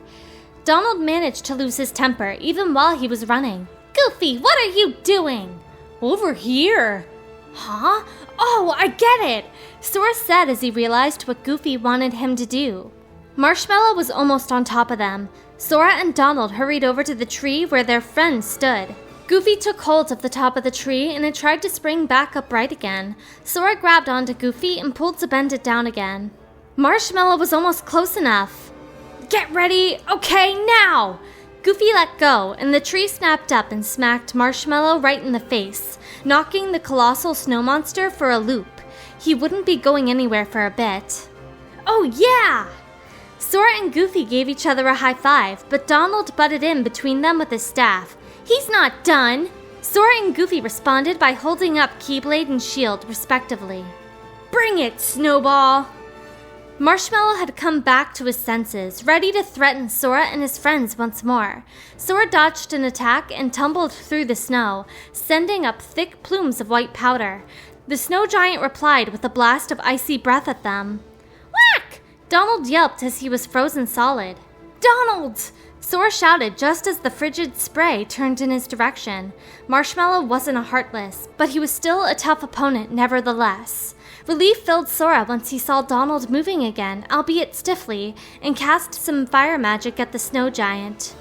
Donald managed to lose his temper even while he was running. Goofy, what are you doing? Over here. Huh? Oh, I get it! Sora said as he realized what Goofy wanted him to do. Marshmallow was almost on top of them. Sora and Donald hurried over to the tree where their friend stood. Goofy took hold of the top of the tree and it tried to spring back upright again. Sora grabbed onto Goofy and pulled to bend it down again. Marshmallow was almost close enough. Get ready, okay, now! Goofy let go, and the tree snapped up and smacked Marshmallow right in the face, knocking the colossal snow monster for a loop. He wouldn't be going anywhere for a bit. Oh yeah! Sora and Goofy gave each other a high five, but Donald butted in between them with his staff. He's not done! Sora and Goofy responded by holding up Keyblade and Shield, respectively. Bring it, Snowball! Marshmallow had come back to his senses, ready to threaten Sora and his friends once more. Sora dodged an attack and tumbled through the snow, sending up thick plumes of white powder. The snow giant replied with a blast of icy breath at them. Whack! Donald yelped as he was frozen solid. Donald! Sora shouted just as the frigid spray turned in his direction. Marshmallow wasn't a Heartless, but he was still a tough opponent nevertheless. Relief filled Sora once he saw Donald moving again, albeit stiffly, and cast some fire magic at the snow giant.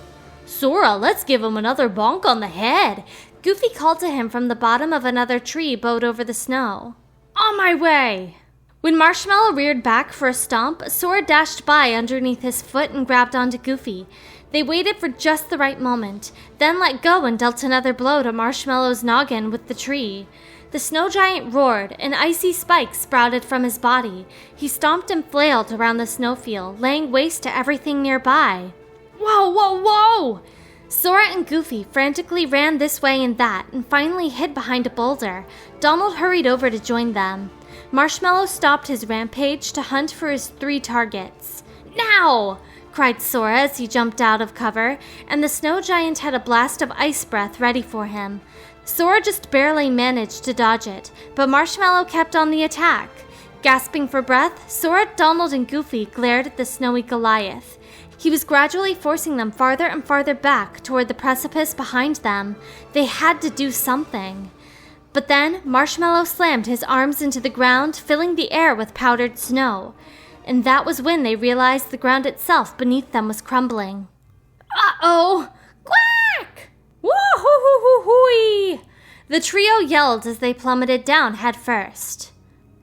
Sora, let's give him another bonk on the head! Goofy called to him from the bottom of another tree bowed over the snow. On my way! When Marshmallow reared back for a stomp, Sora dashed by underneath his foot and grabbed onto Goofy. They waited for just the right moment, then let go and dealt another blow to Marshmallow's noggin with the tree. The snow giant roared, and icy spikes sprouted from his body. He stomped and flailed around the snowfield, laying waste to everything nearby. Whoa, whoa, whoa! Sora and Goofy frantically ran this way and that, and finally hid behind a boulder. Donald hurried over to join them. Marshmallow stopped his rampage to hunt for his 3 targets. Now! Cried Sora as he jumped out of cover, and the snow giant had a blast of ice breath ready for him. Sora just barely managed to dodge it, but Marshmallow kept on the attack. Gasping for breath, Sora, Donald, and Goofy glared at the snowy Goliath. He was gradually forcing them farther and farther back toward the precipice behind them. They had to do something. But then, Marshmallow slammed his arms into the ground, filling the air with powdered snow. And that was when they realized the ground itself beneath them was crumbling. Uh-oh! Quack! Woo-hoo-hoo-hoo-hoo-wee! The trio yelled as they plummeted down head first.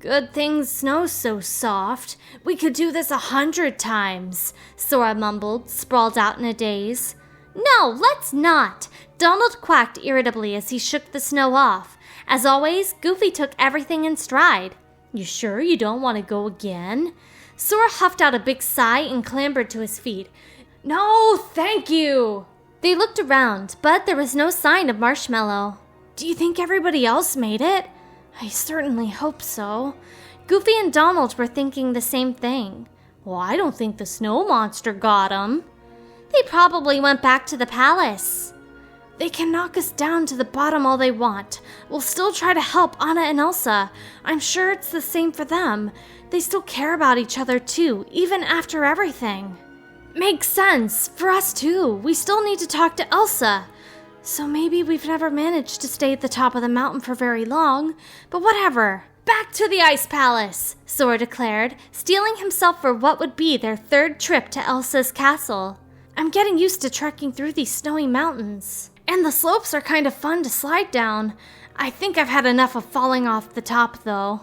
Good thing snow's so soft. We could do this 100 times, Sora mumbled, sprawled out in a daze. No, let's not! Donald quacked irritably as he shook the snow off. As always, Goofy took everything in stride. You sure you don't want to go again? Sora huffed out a big sigh and clambered to his feet. No, thank you! They looked around, but there was no sign of Marshmallow. Do you think everybody else made it? I certainly hope so. Goofy and Donald were thinking the same thing. Well, I don't think the snow monster got him. They probably went back to the palace. They can knock us down to the bottom all they want. We'll still try to help Anna and Elsa. I'm sure it's the same for them. They still care about each other too, even after everything. Makes sense. For us too. We still need to talk to Elsa. So maybe we've never managed to stay at the top of the mountain for very long, but whatever. Back to the Ice Palace, Sora declared, steeling himself for what would be their third trip to Elsa's castle. I'm getting used to trekking through these snowy mountains. And the slopes are kind of fun to slide down. I think I've had enough of falling off the top, though.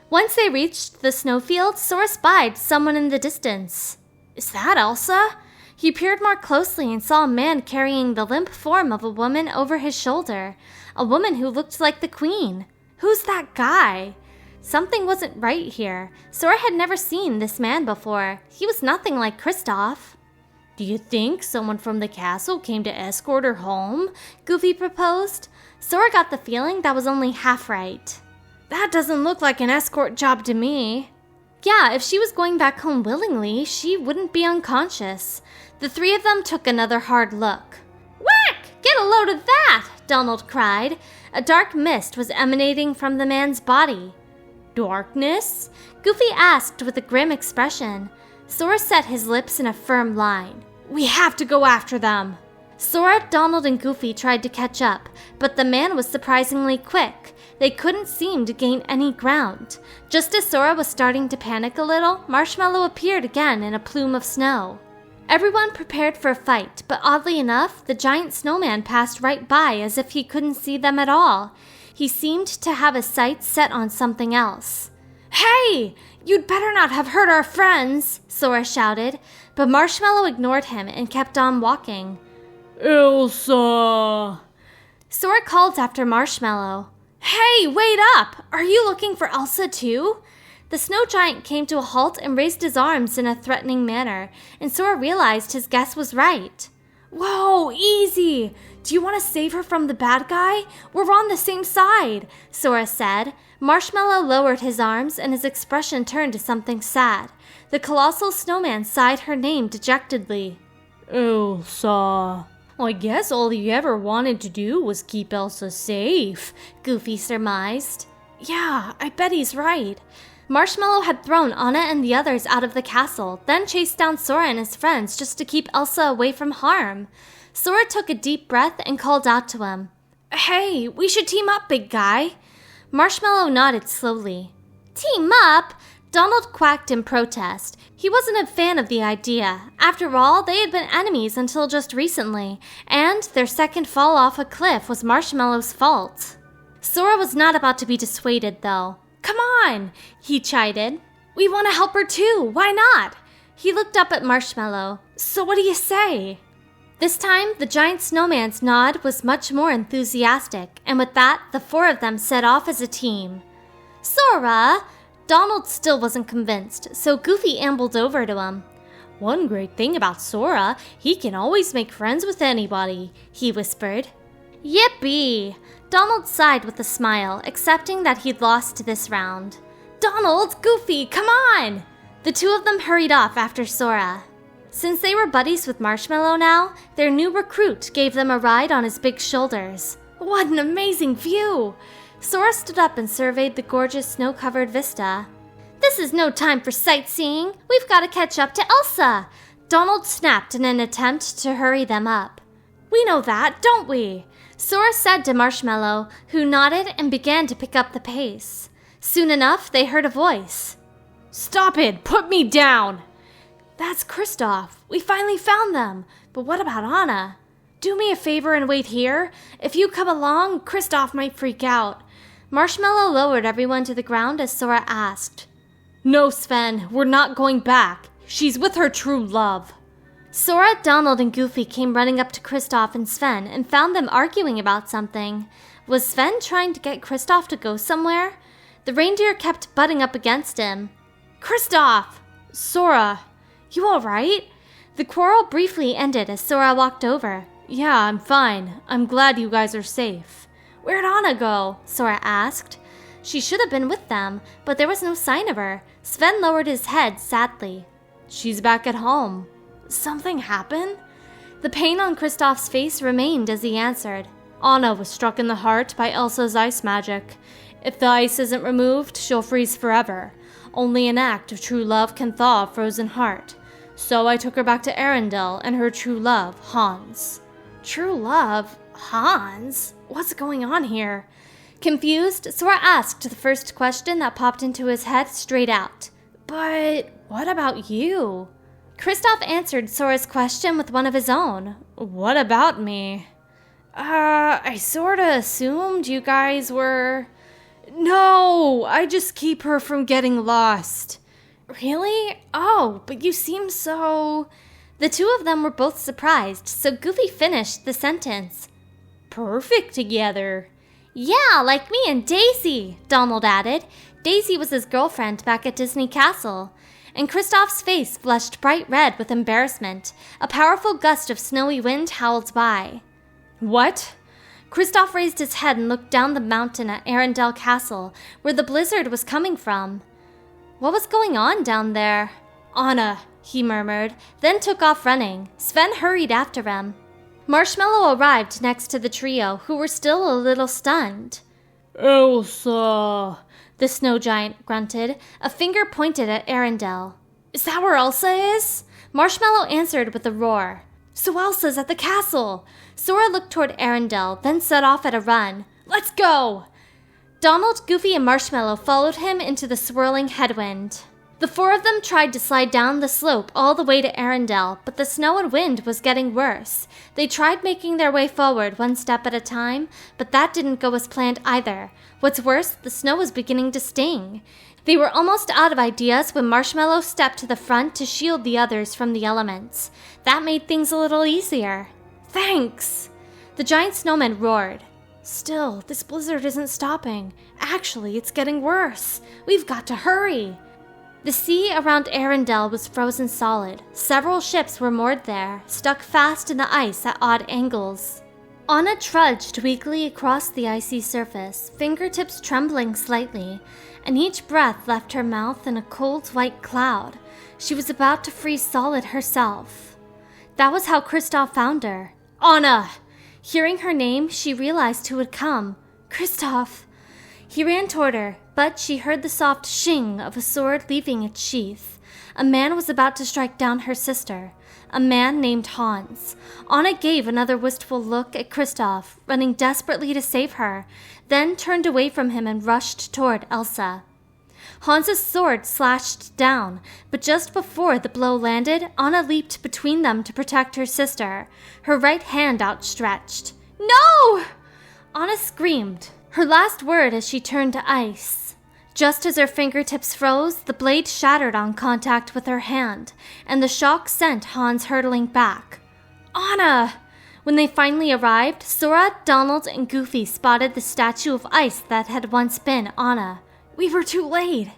Once they reached the snowfield, Sora spied someone in the distance. Is that Elsa? He peered more closely and saw a man carrying the limp form of a woman over his shoulder. A woman who looked like the queen. Who's that guy? Something wasn't right here. Sora had never seen this man before. He was nothing like Kristoff. Do you think someone from the castle came to escort her home? Goofy proposed. Sora got the feeling that was only half right. That doesn't look like an escort job to me. Yeah, if she was going back home willingly, she wouldn't be unconscious. The three of them took another hard look. Whack! Get a load of that! Donald cried. A dark mist was emanating from the man's body. Darkness? Goofy asked with a grim expression. Sora set his lips in a firm line. We have to go after them. Sora, Donald, and Goofy tried to catch up, but the man was surprisingly quick. They couldn't seem to gain any ground. Just as Sora was starting to panic a little, Marshmallow appeared again in a plume of snow. Everyone prepared for a fight, but oddly enough, the giant snowman passed right by as if he couldn't see them at all. He seemed to have his sights set on something else. Hey! You'd better not have hurt our friends, Sora shouted, but Marshmallow ignored him and kept on walking. Elsa! Sora called after Marshmallow. Hey, wait up! Are you looking for Elsa too? The snow giant came to a halt and raised his arms in a threatening manner, and Sora realized his guess was right. Whoa, easy! Do you want to save her from the bad guy? We're on the same side, Sora said. Marshmallow lowered his arms and his expression turned to something sad. The colossal snowman sighed her name dejectedly. Elsa. I guess all you ever wanted to do was keep Elsa safe, Goofy surmised. Yeah, I bet he's right. Marshmallow had thrown Anna and the others out of the castle, then chased down Sora and his friends just to keep Elsa away from harm. Sora took a deep breath and called out to him. Hey, we should team up, big guy. Marshmallow nodded slowly. Team up? Donald quacked in protest. He wasn't a fan of the idea. After all, they had been enemies until just recently, and their second fall off a cliff was Marshmallow's fault. Sora was not about to be dissuaded, though. Come on, he chided. We want to help her too, why not? He looked up at Marshmallow. So what do you say? This time, the giant snowman's nod was much more enthusiastic, and with that, the four of them set off as a team. Sora! Donald still wasn't convinced, so Goofy ambled over to him. One great thing about Sora, he can always make friends with anybody, he whispered. Yippee! Donald sighed with a smile, accepting that he'd lost this round. Donald, Goofy, come on! The two of them hurried off after Sora. Since they were buddies with Marshmallow now, their new recruit gave them a ride on his big shoulders. What an amazing view! Sora stood up and surveyed the gorgeous snow-covered vista. This is no time for sightseeing. We've got to catch up to Elsa! Donald snapped in an attempt to hurry them up. We know that, don't we? Sora said to Marshmallow, who nodded and began to pick up the pace. Soon enough, they heard a voice. Stop it! Put me down! That's Kristoff. We finally found them. But what about Anna? Do me a favor and wait here. If you come along, Kristoff might freak out. Marshmallow lowered everyone to the ground as Sora asked. No, Sven, we're not going back. She's with her true love. Sora, Donald, and Goofy came running up to Kristoff and Sven and found them arguing about something. Was Sven trying to get Kristoff to go somewhere? The reindeer kept butting up against him. Kristoff! Sora! You all right? The quarrel briefly ended as Sora walked over. Yeah, I'm fine. I'm glad you guys are safe. Where'd Anna go? Sora asked. She should have been with them, but there was no sign of her. Sven lowered his head sadly. She's back at home. Something happened? The pain on Kristoff's face remained as he answered. Anna was struck in the heart by Elsa's ice magic. If the ice isn't removed, she'll freeze forever. Only an act of true love can thaw a frozen heart. So I took her back to Arendelle and her true love, Hans. True love? Hans? What's going on here? Confused, Sora asked the first question that popped into his head straight out. But what about you? Kristoff answered Sora's question with one of his own. What about me? I sorta assumed you guys were... No, I just keep her from getting lost. Really? Oh, but you seem so... The two of them were both surprised, so Goofy finished the sentence. Perfect together. Yeah, like me and Daisy, Donald added. Daisy was his girlfriend back at Disney Castle. And Kristoff's face flushed bright red with embarrassment. A powerful gust of snowy wind howled by. What? Kristoff raised his head and looked down the mountain at Arendelle Castle, where the blizzard was coming from. What was going on down there? Anna, he murmured, then took off running. Sven hurried after him. Marshmallow arrived next to the trio, who were still a little stunned. Elsa, the snow giant grunted. A finger pointed at Arendelle. Is that where Elsa is? Marshmallow answered with a roar. So Elsa's at the castle. Sora looked toward Arendelle, then set off at a run. Let's go! Donald, Goofy, and Marshmallow followed him into the swirling headwind. The four of them tried to slide down the slope all the way to Arendelle, but the snow and wind was getting worse. They tried making their way forward one step at a time, but that didn't go as planned either. What's worse, the snow was beginning to sting. They were almost out of ideas when Marshmallow stepped to the front to shield the others from the elements. That made things a little easier. Thanks! The giant snowman roared. Still, this blizzard isn't stopping. Actually, it's getting worse. We've got to hurry. The sea around Arendelle was frozen solid. Several ships were moored there, stuck fast in the ice at odd angles. Anna trudged weakly across the icy surface, fingertips trembling slightly, and each breath left her mouth in a cold white cloud. She was about to freeze solid herself. That was how Kristoff found her. Anna! Hearing her name, she realized who had come. Kristoff! He ran toward her, but she heard the soft shing of a sword leaving its sheath. A man was about to strike down her sister. A man named Hans. Anna gave another wistful look at Kristoff, running desperately to save her, then turned away from him and rushed toward Elsa. Hans's sword slashed down, but just before the blow landed, Anna leaped between them to protect her sister, her right hand outstretched. No! Anna screamed, her last word as she turned to ice. Just as her fingertips froze, the blade shattered on contact with her hand, and the shock sent Hans hurtling back. Anna! When they finally arrived, Sora, Donald, and Goofy spotted the statue of ice that had once been Anna. We were too late.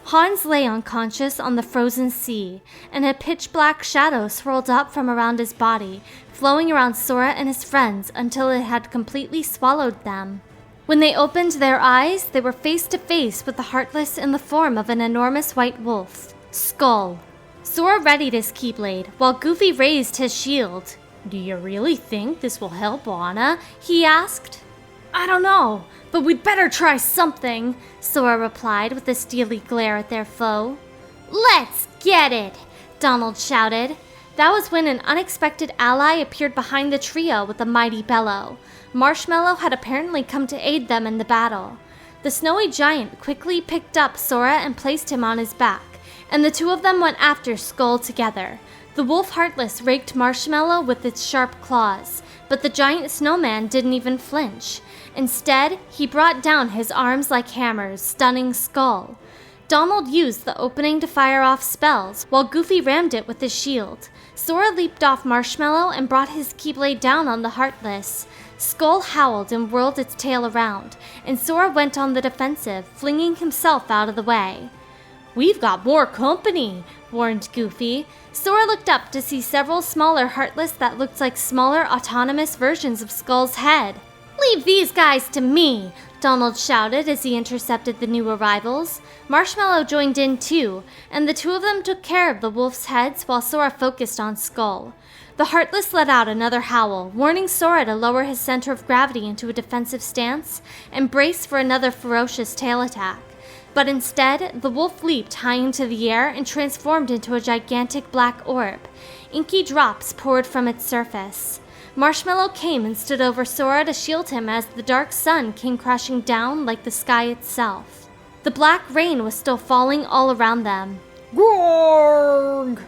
Hans lay unconscious on the frozen sea, and a pitch-black shadow swirled up from around his body, flowing around Sora and his friends until it had completely swallowed them. When they opened their eyes, they were face to face with the Heartless in the form of an enormous white wolf. Skull. Sora readied his Keyblade, while Goofy raised his shield. Do you really think this will help Anna? He asked. I don't know, but we'd better try something, Sora replied with a steely glare at their foe. Let's get it, Donald shouted. That was when an unexpected ally appeared behind the trio with a mighty bellow. Marshmallow had apparently come to aid them in the battle. The snowy giant quickly picked up Sora and placed him on his back, and the two of them went after Skull together. The wolf Heartless raked Marshmallow with its sharp claws, but the giant snowman didn't even flinch. Instead, he brought down his arms like hammers, stunning Skull. Donald used the opening to fire off spells, while Goofy rammed it with his shield. Sora leaped off Marshmallow and brought his Keyblade down on the Heartless. Skull howled and whirled its tail around, and Sora went on the defensive, flinging himself out of the way. We've got more company, warned Goofy. Sora looked up to see several smaller Heartless that looked like smaller autonomous versions of Skull's head. Leave these guys to me, Donald shouted as he intercepted the new arrivals. Marshmallow joined in too, and the two of them took care of the wolf's heads while Sora focused on Skull. The Heartless let out another howl, warning Sora to lower his center of gravity into a defensive stance and brace for another ferocious tail attack. But instead, the wolf leaped high into the air and transformed into a gigantic black orb. Inky drops poured from its surface. Marshmallow came and stood over Sora to shield him as the dark sun came crashing down like the sky itself. The black rain was still falling all around them. Gorg!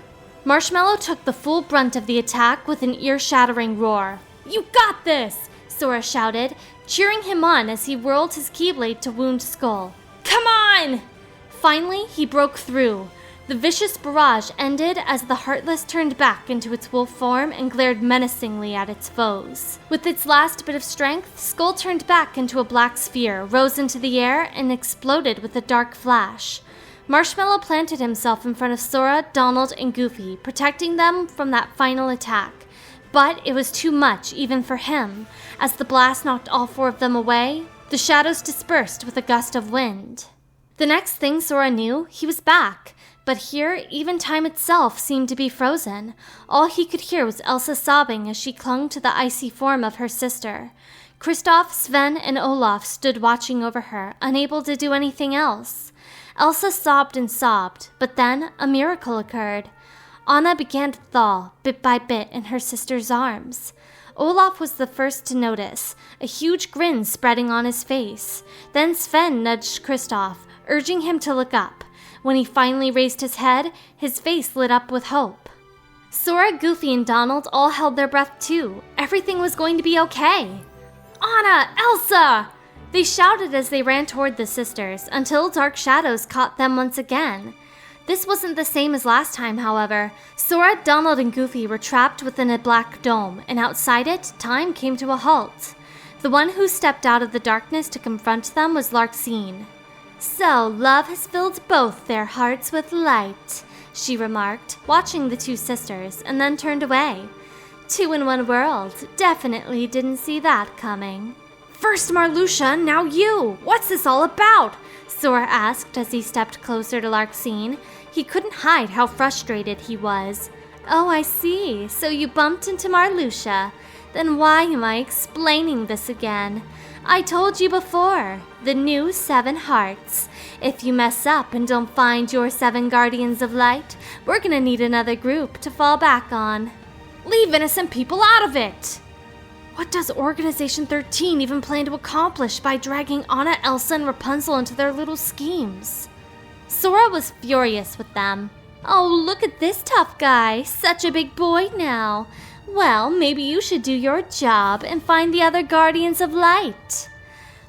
Marshmallow took the full brunt of the attack with an ear-shattering roar. "You got this!" Sora shouted, cheering him on as he whirled his keyblade to wound Skull. "Come on!" Finally, he broke through. The vicious barrage ended as the Heartless turned back into its wolf form and glared menacingly at its foes. With its last bit of strength, Skull turned back into a black sphere, rose into the air, and exploded with a dark flash. Marshmallow planted himself in front of Sora, Donald, and Goofy, protecting them from that final attack. But it was too much, even for him. As the blast knocked all four of them away, the shadows dispersed with a gust of wind. The next thing Sora knew, he was back. But here, even time itself seemed to be frozen. All he could hear was Elsa sobbing as she clung to the icy form of her sister. Kristoff, Sven, and Olaf stood watching over her, unable to do anything else. Elsa sobbed and sobbed, but then a miracle occurred. Anna began to thaw, bit by bit, in her sister's arms. Olaf was the first to notice, a huge grin spreading on his face. Then Sven nudged Kristoff, urging him to look up. When he finally raised his head, his face lit up with hope. Sora, Goofy, and Donald all held their breath too. Everything was going to be okay. "Anna! Elsa!" They shouted as they ran toward the sisters, until dark shadows caught them once again. This wasn't the same as last time, however. Sora, Donald, and Goofy were trapped within a black dome, and outside it, time came to a halt. The one who stepped out of the darkness to confront them was Larxene. "So, love has filled both their hearts with light," she remarked, watching the two sisters, and then turned away. "Two in one world. Definitely didn't see that coming." "First Marluxia, now you! What's this all about?" Sora asked as he stepped closer to Larxene. He couldn't hide how frustrated he was. "Oh, I see. So you bumped into Marluxia. Then why am I explaining this again? I told you before, the new 7 hearts. If you mess up and don't find your 7 guardians of light, we're gonna need another group to fall back on." "Leave innocent people out of it!" What does Organization 13 even plan to accomplish by dragging Anna, Elsa, and Rapunzel into their little schemes? Sora was furious with them. "Oh, look at this tough guy, such a big boy now. Well, maybe you should do your job and find the other guardians of light."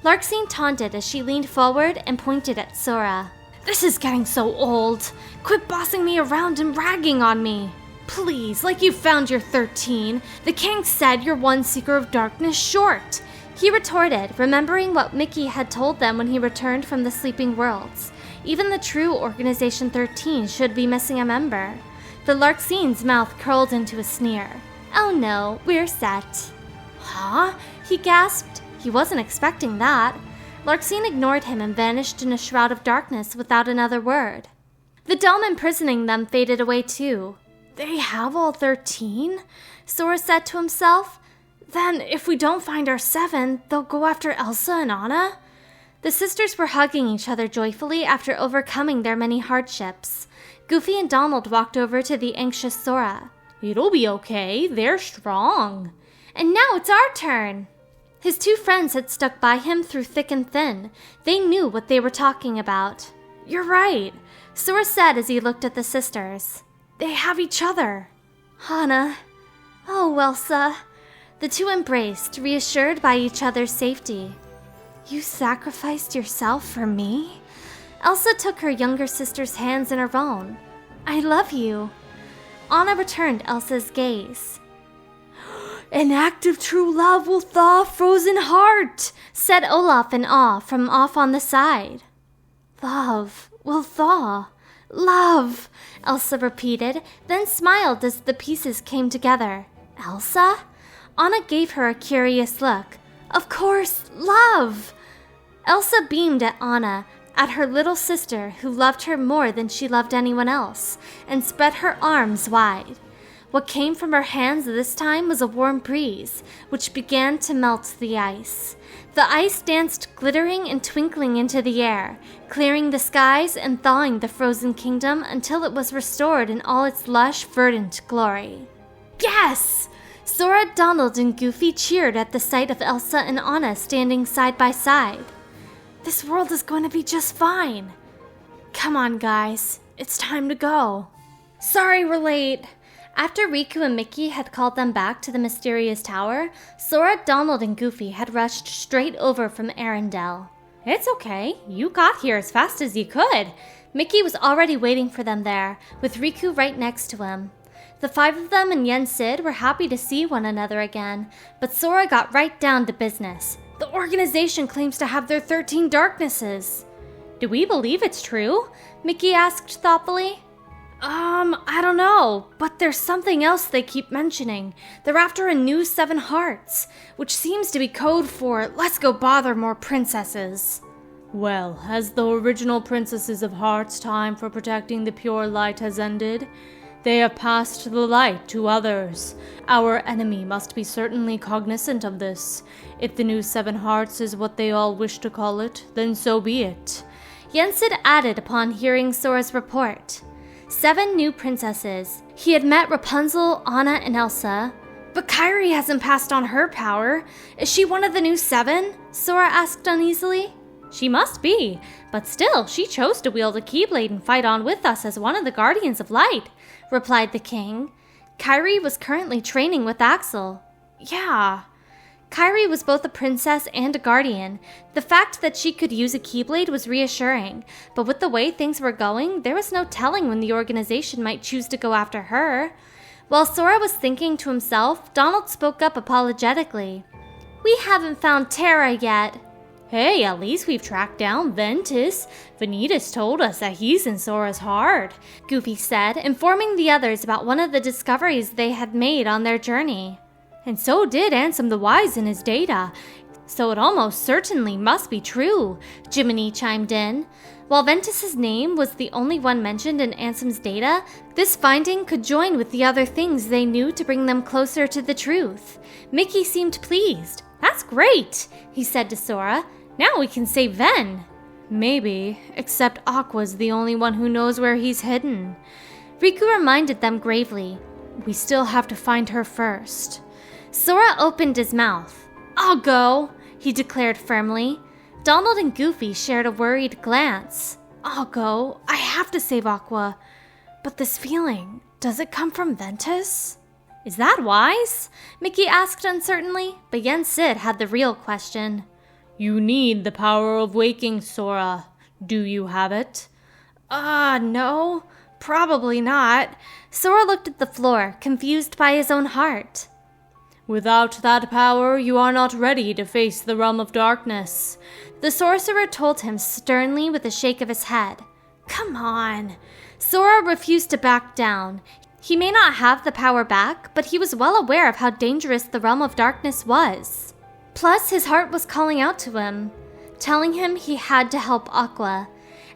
Larxene taunted as she leaned forward and pointed at Sora. "This is getting so old. Quit bossing me around and ragging on me. Please, like you found your 13. The king said you're one seeker of darkness short." He retorted, remembering what Mickey had told them when he returned from the Sleeping Worlds. Even the true Organization 13 should be missing a member. The Larxene's mouth curled into a sneer. "Oh no, we're set." "Huh?" he gasped. He wasn't expecting that. Larxene ignored him and vanished in a shroud of darkness without another word. The dome imprisoning them faded away too. "They have all 13? Sora said to himself. "Then, if we don't find our 7, they'll go after Elsa and Anna?" The sisters were hugging each other joyfully after overcoming their many hardships. Goofy and Donald walked over to the anxious Sora. "It'll be okay, they're strong." "And now it's our turn." His 2 friends had stuck by him through thick and thin. They knew what they were talking about. "You're right," Sora said as he looked at the sisters. "They have each other." "Anna. Oh, Elsa." The 2 embraced, reassured by each other's safety. "You sacrificed yourself for me?" Elsa took her younger sister's hands in her own. "I love you." Anna returned Elsa's gaze. "An act of true love will thaw a frozen heart," said Olaf in awe from off on the side. "Love will thaw. Love," Elsa repeated, then smiled as the pieces came together. "Elsa?" Anna gave her a curious look. "Of course, love!" Elsa beamed at Anna, at her little sister who loved her more than she loved anyone else, and spread her arms wide. What came from her hands this time was a warm breeze, which began to melt the ice. The ice danced glittering and twinkling into the air, clearing the skies and thawing the frozen kingdom until it was restored in all its lush, verdant glory. Yes! Sora, Donald, and Goofy cheered at the sight of Elsa and Anna standing side by side. This world is going to be just fine. Come on, guys. It's time to go. Sorry we're late. After Riku and Mickey had called them back to the mysterious tower, Sora, Donald, and Goofy had rushed straight over from Arendelle. It's okay. You got here as fast as you could. Mickey was already waiting for them there, with Riku right next to him. The five of them and Yen Sid were happy to see one another again, but Sora got right down to business. The organization claims to have their 13 darknesses. Do we believe it's true? Mickey asked thoughtfully. I don't know, but there's something else they keep mentioning. They're after a new 7 hearts, which seems to be code for let's go bother more princesses. Well, as the original princesses of Heart's time for protecting the pure light has ended, they have passed the light to others. Our enemy must be certainly cognizant of this. If the new 7 hearts is what they all wish to call it, then so be it. Yen Sid added upon hearing Sora's report. 7 new princesses. He had met Rapunzel, Anna, and Elsa. But Kairi hasn't passed on her power. Is she one of the new 7? Sora asked uneasily. She must be, but still, she chose to wield a Keyblade and fight on with us as one of the Guardians of Light, replied the king. Kairi was currently training with Axel. Yeah. Kairi was both a princess and a guardian. The fact that she could use a Keyblade was reassuring, but with the way things were going, there was no telling when the organization might choose to go after her. While Sora was thinking to himself, Donald spoke up apologetically. We haven't found Terra yet. Hey, at least we've tracked down Ventus. Vanitas told us that he's in Sora's heart, Goofy said, informing the others about one of the discoveries they had made on their journey. And so did Ansem the Wise in his data, so it almost certainly must be true, Jiminy chimed in. While Ventus's name was the only one mentioned in Ansem's data, this finding could join with the other things they knew to bring them closer to the truth. Mickey seemed pleased. That's great, he said to Sora. Now we can save Ven. Maybe, except Aqua's the only one who knows where he's hidden. Riku reminded them gravely. We still have to find her first. Sora opened his mouth. I'll go, he declared firmly. Donald and Goofy shared a worried glance. I'll go. I have to save Aqua. But this feeling, does it come from Ventus? Is that wise? Mickey asked uncertainly, but Yen Sid had the real question. You need the power of waking, Sora. Do you have it? No. Probably not. Sora looked at the floor, confused by his own heart. Without that power, you are not ready to face the realm of darkness, the sorcerer told him sternly with a shake of his head. Come on. Sora refused to back down. He may not have the power back, but he was well aware of how dangerous the realm of darkness was. Plus, his heart was calling out to him, telling him he had to help Aqua.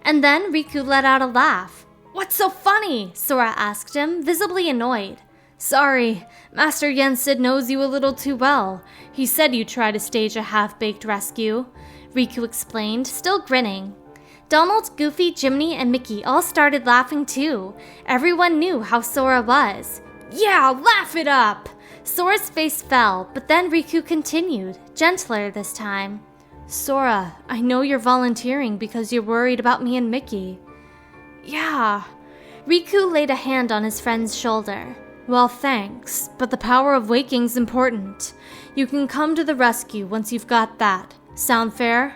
And then Riku let out a laugh. What's so funny? Sora asked him, visibly annoyed. Sorry, Master Yen Sid knows you a little too well. He said you'd try to stage a half-baked rescue, Riku explained, still grinning. Donald, Goofy, Jiminy, and Mickey all started laughing too. Everyone knew how Sora was. Yeah, laugh it up! Sora's face fell, but then Riku continued, gentler this time. Sora, I know you're volunteering because you're worried about me and Mickey. Yeah. Riku laid a hand on his friend's shoulder. Well, thanks, but the power of waking's important. You can come to the rescue once you've got that. Sound fair?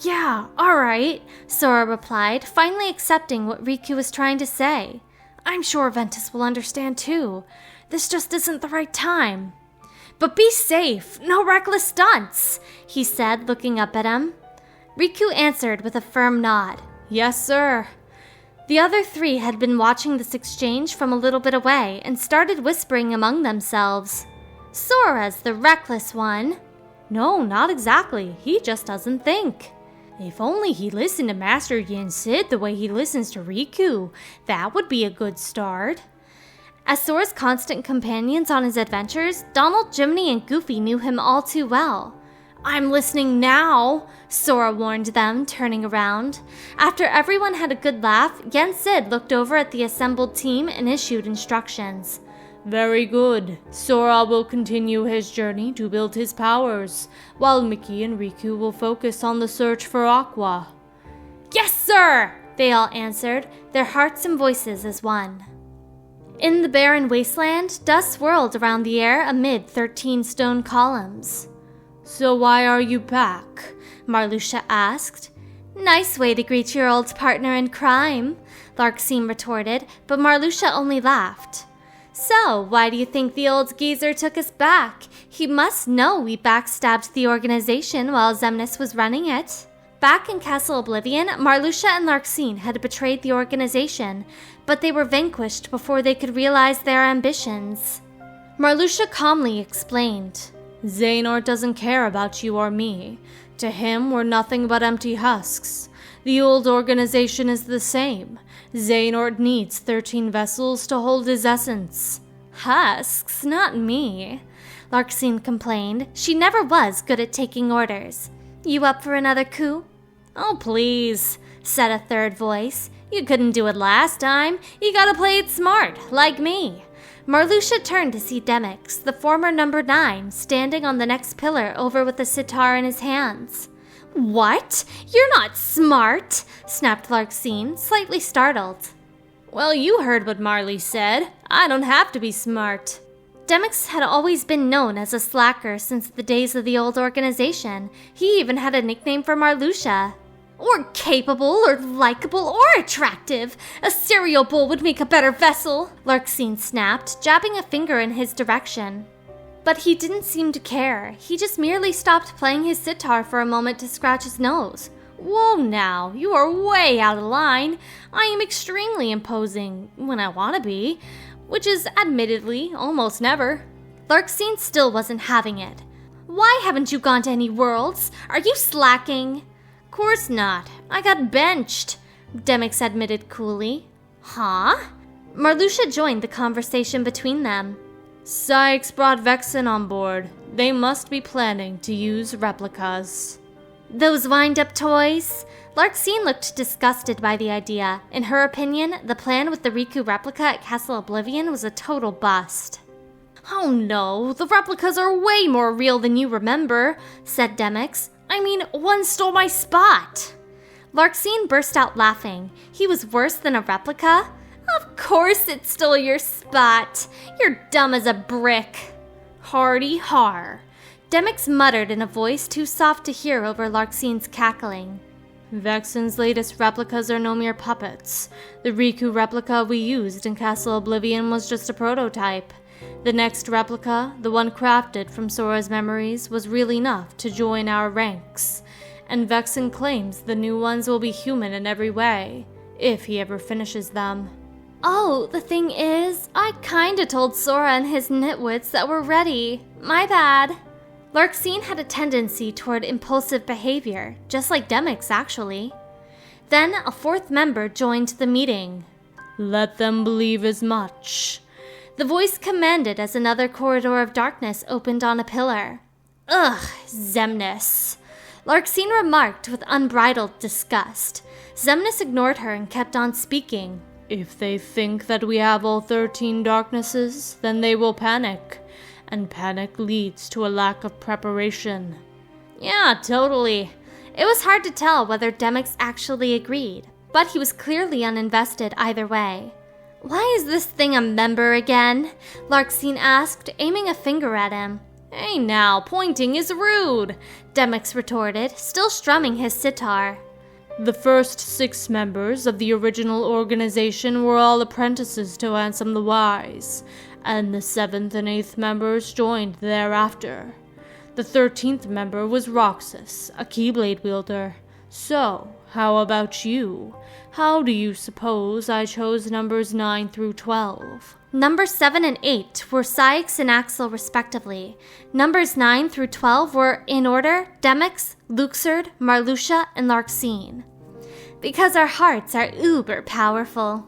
Yeah, alright, Sora replied, finally accepting what Riku was trying to say. I'm sure Ventus will understand too. This just isn't the right time. But be safe, no reckless stunts, he said, looking up at him. Riku answered with a firm nod. Yes, sir. The other 3 had been watching this exchange from a little bit away and started whispering among themselves. Sora's the reckless one. No, not exactly. He just doesn't think. If only he listened to Master Yen Sid the way he listens to Riku, that would be a good start. As Sora's constant companions on his adventures, Donald, Jiminy, and Goofy knew him all too well. "I'm listening now," Sora warned them, turning around. After everyone had a good laugh, Yen Sid looked over at the assembled team and issued instructions. "Very good. Sora will continue his journey to build his powers, while Mickey and Riku will focus on the search for Aqua." "Yes, sir!" they all answered, their hearts and voices as one. In the barren wasteland, dust swirled around the air amid 13 stone columns. "So why are you back?" Marluxia asked. "Nice way to greet your old partner in crime," Larxene retorted, but Marluxia only laughed. "So, why do you think the old geezer took us back? He must know we backstabbed the organization while Xemnas was running it." Back in Castle Oblivion, Marluxia and Larxene had betrayed the organization, but they were vanquished before they could realize their ambitions. Marluxia calmly explained. "Xehanort doesn't care about you or me. To him, we're nothing but empty husks. The old organization is the same. Xehanort needs 13 vessels to hold his essence." "Husks, not me," Larxene complained. She never was good at taking orders. "You up for another coup?" "Oh, please," said a third voice. "You couldn't do it last time. You gotta play it smart, like me." Marluxia turned to see Demyx, the former number 9, standing on the next pillar over with the sitar in his hands. "What? You're not smart!" snapped Larxene, slightly startled. "Well, you heard what Marley said. I don't have to be smart." Demyx had always been known as a slacker since the days of the old organization. He even had a nickname for Marluxia. "Or capable, or likable, or attractive. A cereal bowl would make a better vessel," Larxene snapped, jabbing a finger in his direction. But he didn't seem to care. He just merely stopped playing his sitar for a moment to scratch his nose. "Whoa now, you are way out of line. I am extremely imposing, when I want to be, which is admittedly almost never." Larxene still wasn't having it. "Why haven't you gone to any worlds? Are you slacking?" "Course not. I got benched," Demyx admitted coolly. "Huh?" Marluxia joined the conversation between them. "Sykes brought Vexen on board. They must be planning to use replicas." "Those wind-up toys?" Larxene looked disgusted by the idea. In her opinion, the plan with the Riku replica at Castle Oblivion was a total bust. "Oh no, the replicas are way more real than you remember," said Demyx. "I mean, one stole my spot." Larxene burst out laughing. He was worse than a replica? "Of course it stole your spot. You're dumb as a brick." "Hardy har." Demyx muttered in a voice too soft to hear over Larxene's cackling. "Vexen's latest replicas are no mere puppets. The Riku replica we used in Castle Oblivion was just a prototype. The next replica, the one crafted from Sora's memories, was real enough to join our ranks, and Vexen claims the new ones will be human in every way, if he ever finishes them." "Oh, the thing is, I kinda told Sora and his nitwits that we're ready. My bad." Larxene had a tendency toward impulsive behavior, just like Demyx actually. Then a fourth member joined the meeting. "Let them believe as much," the voice commanded as another corridor of darkness opened on a pillar. "Ugh, Xemnas," Larxene remarked with unbridled disgust. Xemnas ignored her and kept on speaking. "If they think that we have all 13 darknesses, then they will panic, and panic leads to a lack of preparation." "Yeah, totally." It was hard to tell whether Demyx actually agreed, but he was clearly uninvested either way. "Why is this thing a member again?" Larxene asked, aiming a finger at him. "Hey now, pointing is rude," Demyx retorted, still strumming his sitar. "The first 6 members of the original organization were all apprentices to Ansem the Wise, and the 7th and 8th members joined thereafter. The 13th member was Roxas, a Keyblade wielder. So, how about you? How do you suppose I chose numbers 9 through 12? Numbers 7 and 8 were Sykes and Axel respectively. Numbers 9 through 12 were, in order, Demyx, Luxord, Marluxia, and Larxene. "Because our hearts are uber powerful,"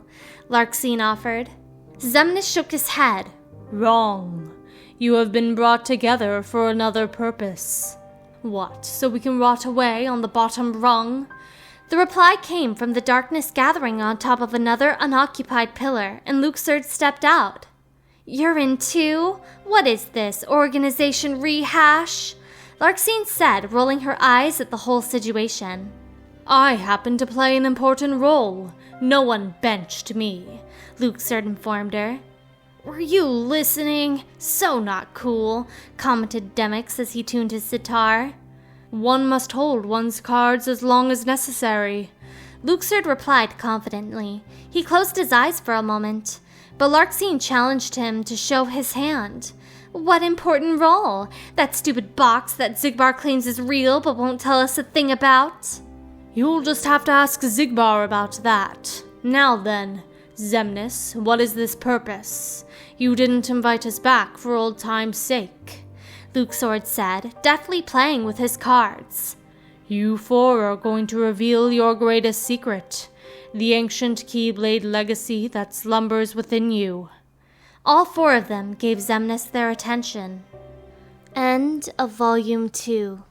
Larxene offered. Xemnas shook his head. Wrong. You have been brought together for another purpose. What, so we can rot away on the bottom rung? The reply came from the darkness gathering on top of another unoccupied pillar, and Luxord stepped out. You're in too? What is this, organization rehash? Larxene said, rolling her eyes at the whole situation. I happen to play an important role. No one benched me, Luxord informed her. Were you listening? So not cool, commented Demix as he tuned his sitar. One must hold one's cards as long as necessary, Luxord replied confidently. He closed his eyes for a moment, but Larxene challenged him to show his hand. What important role? That stupid box that Xigbar claims is real but won't tell us a thing about? You'll just have to ask Xigbar about that. Now then, Xemnas, what is this purpose? You didn't invite us back for old time's sake, Luxord said, deftly playing with his cards. You four are going to reveal your greatest secret, the ancient Keyblade legacy that slumbers within you. All four of them gave Xemnas their attention. End of Volume 2.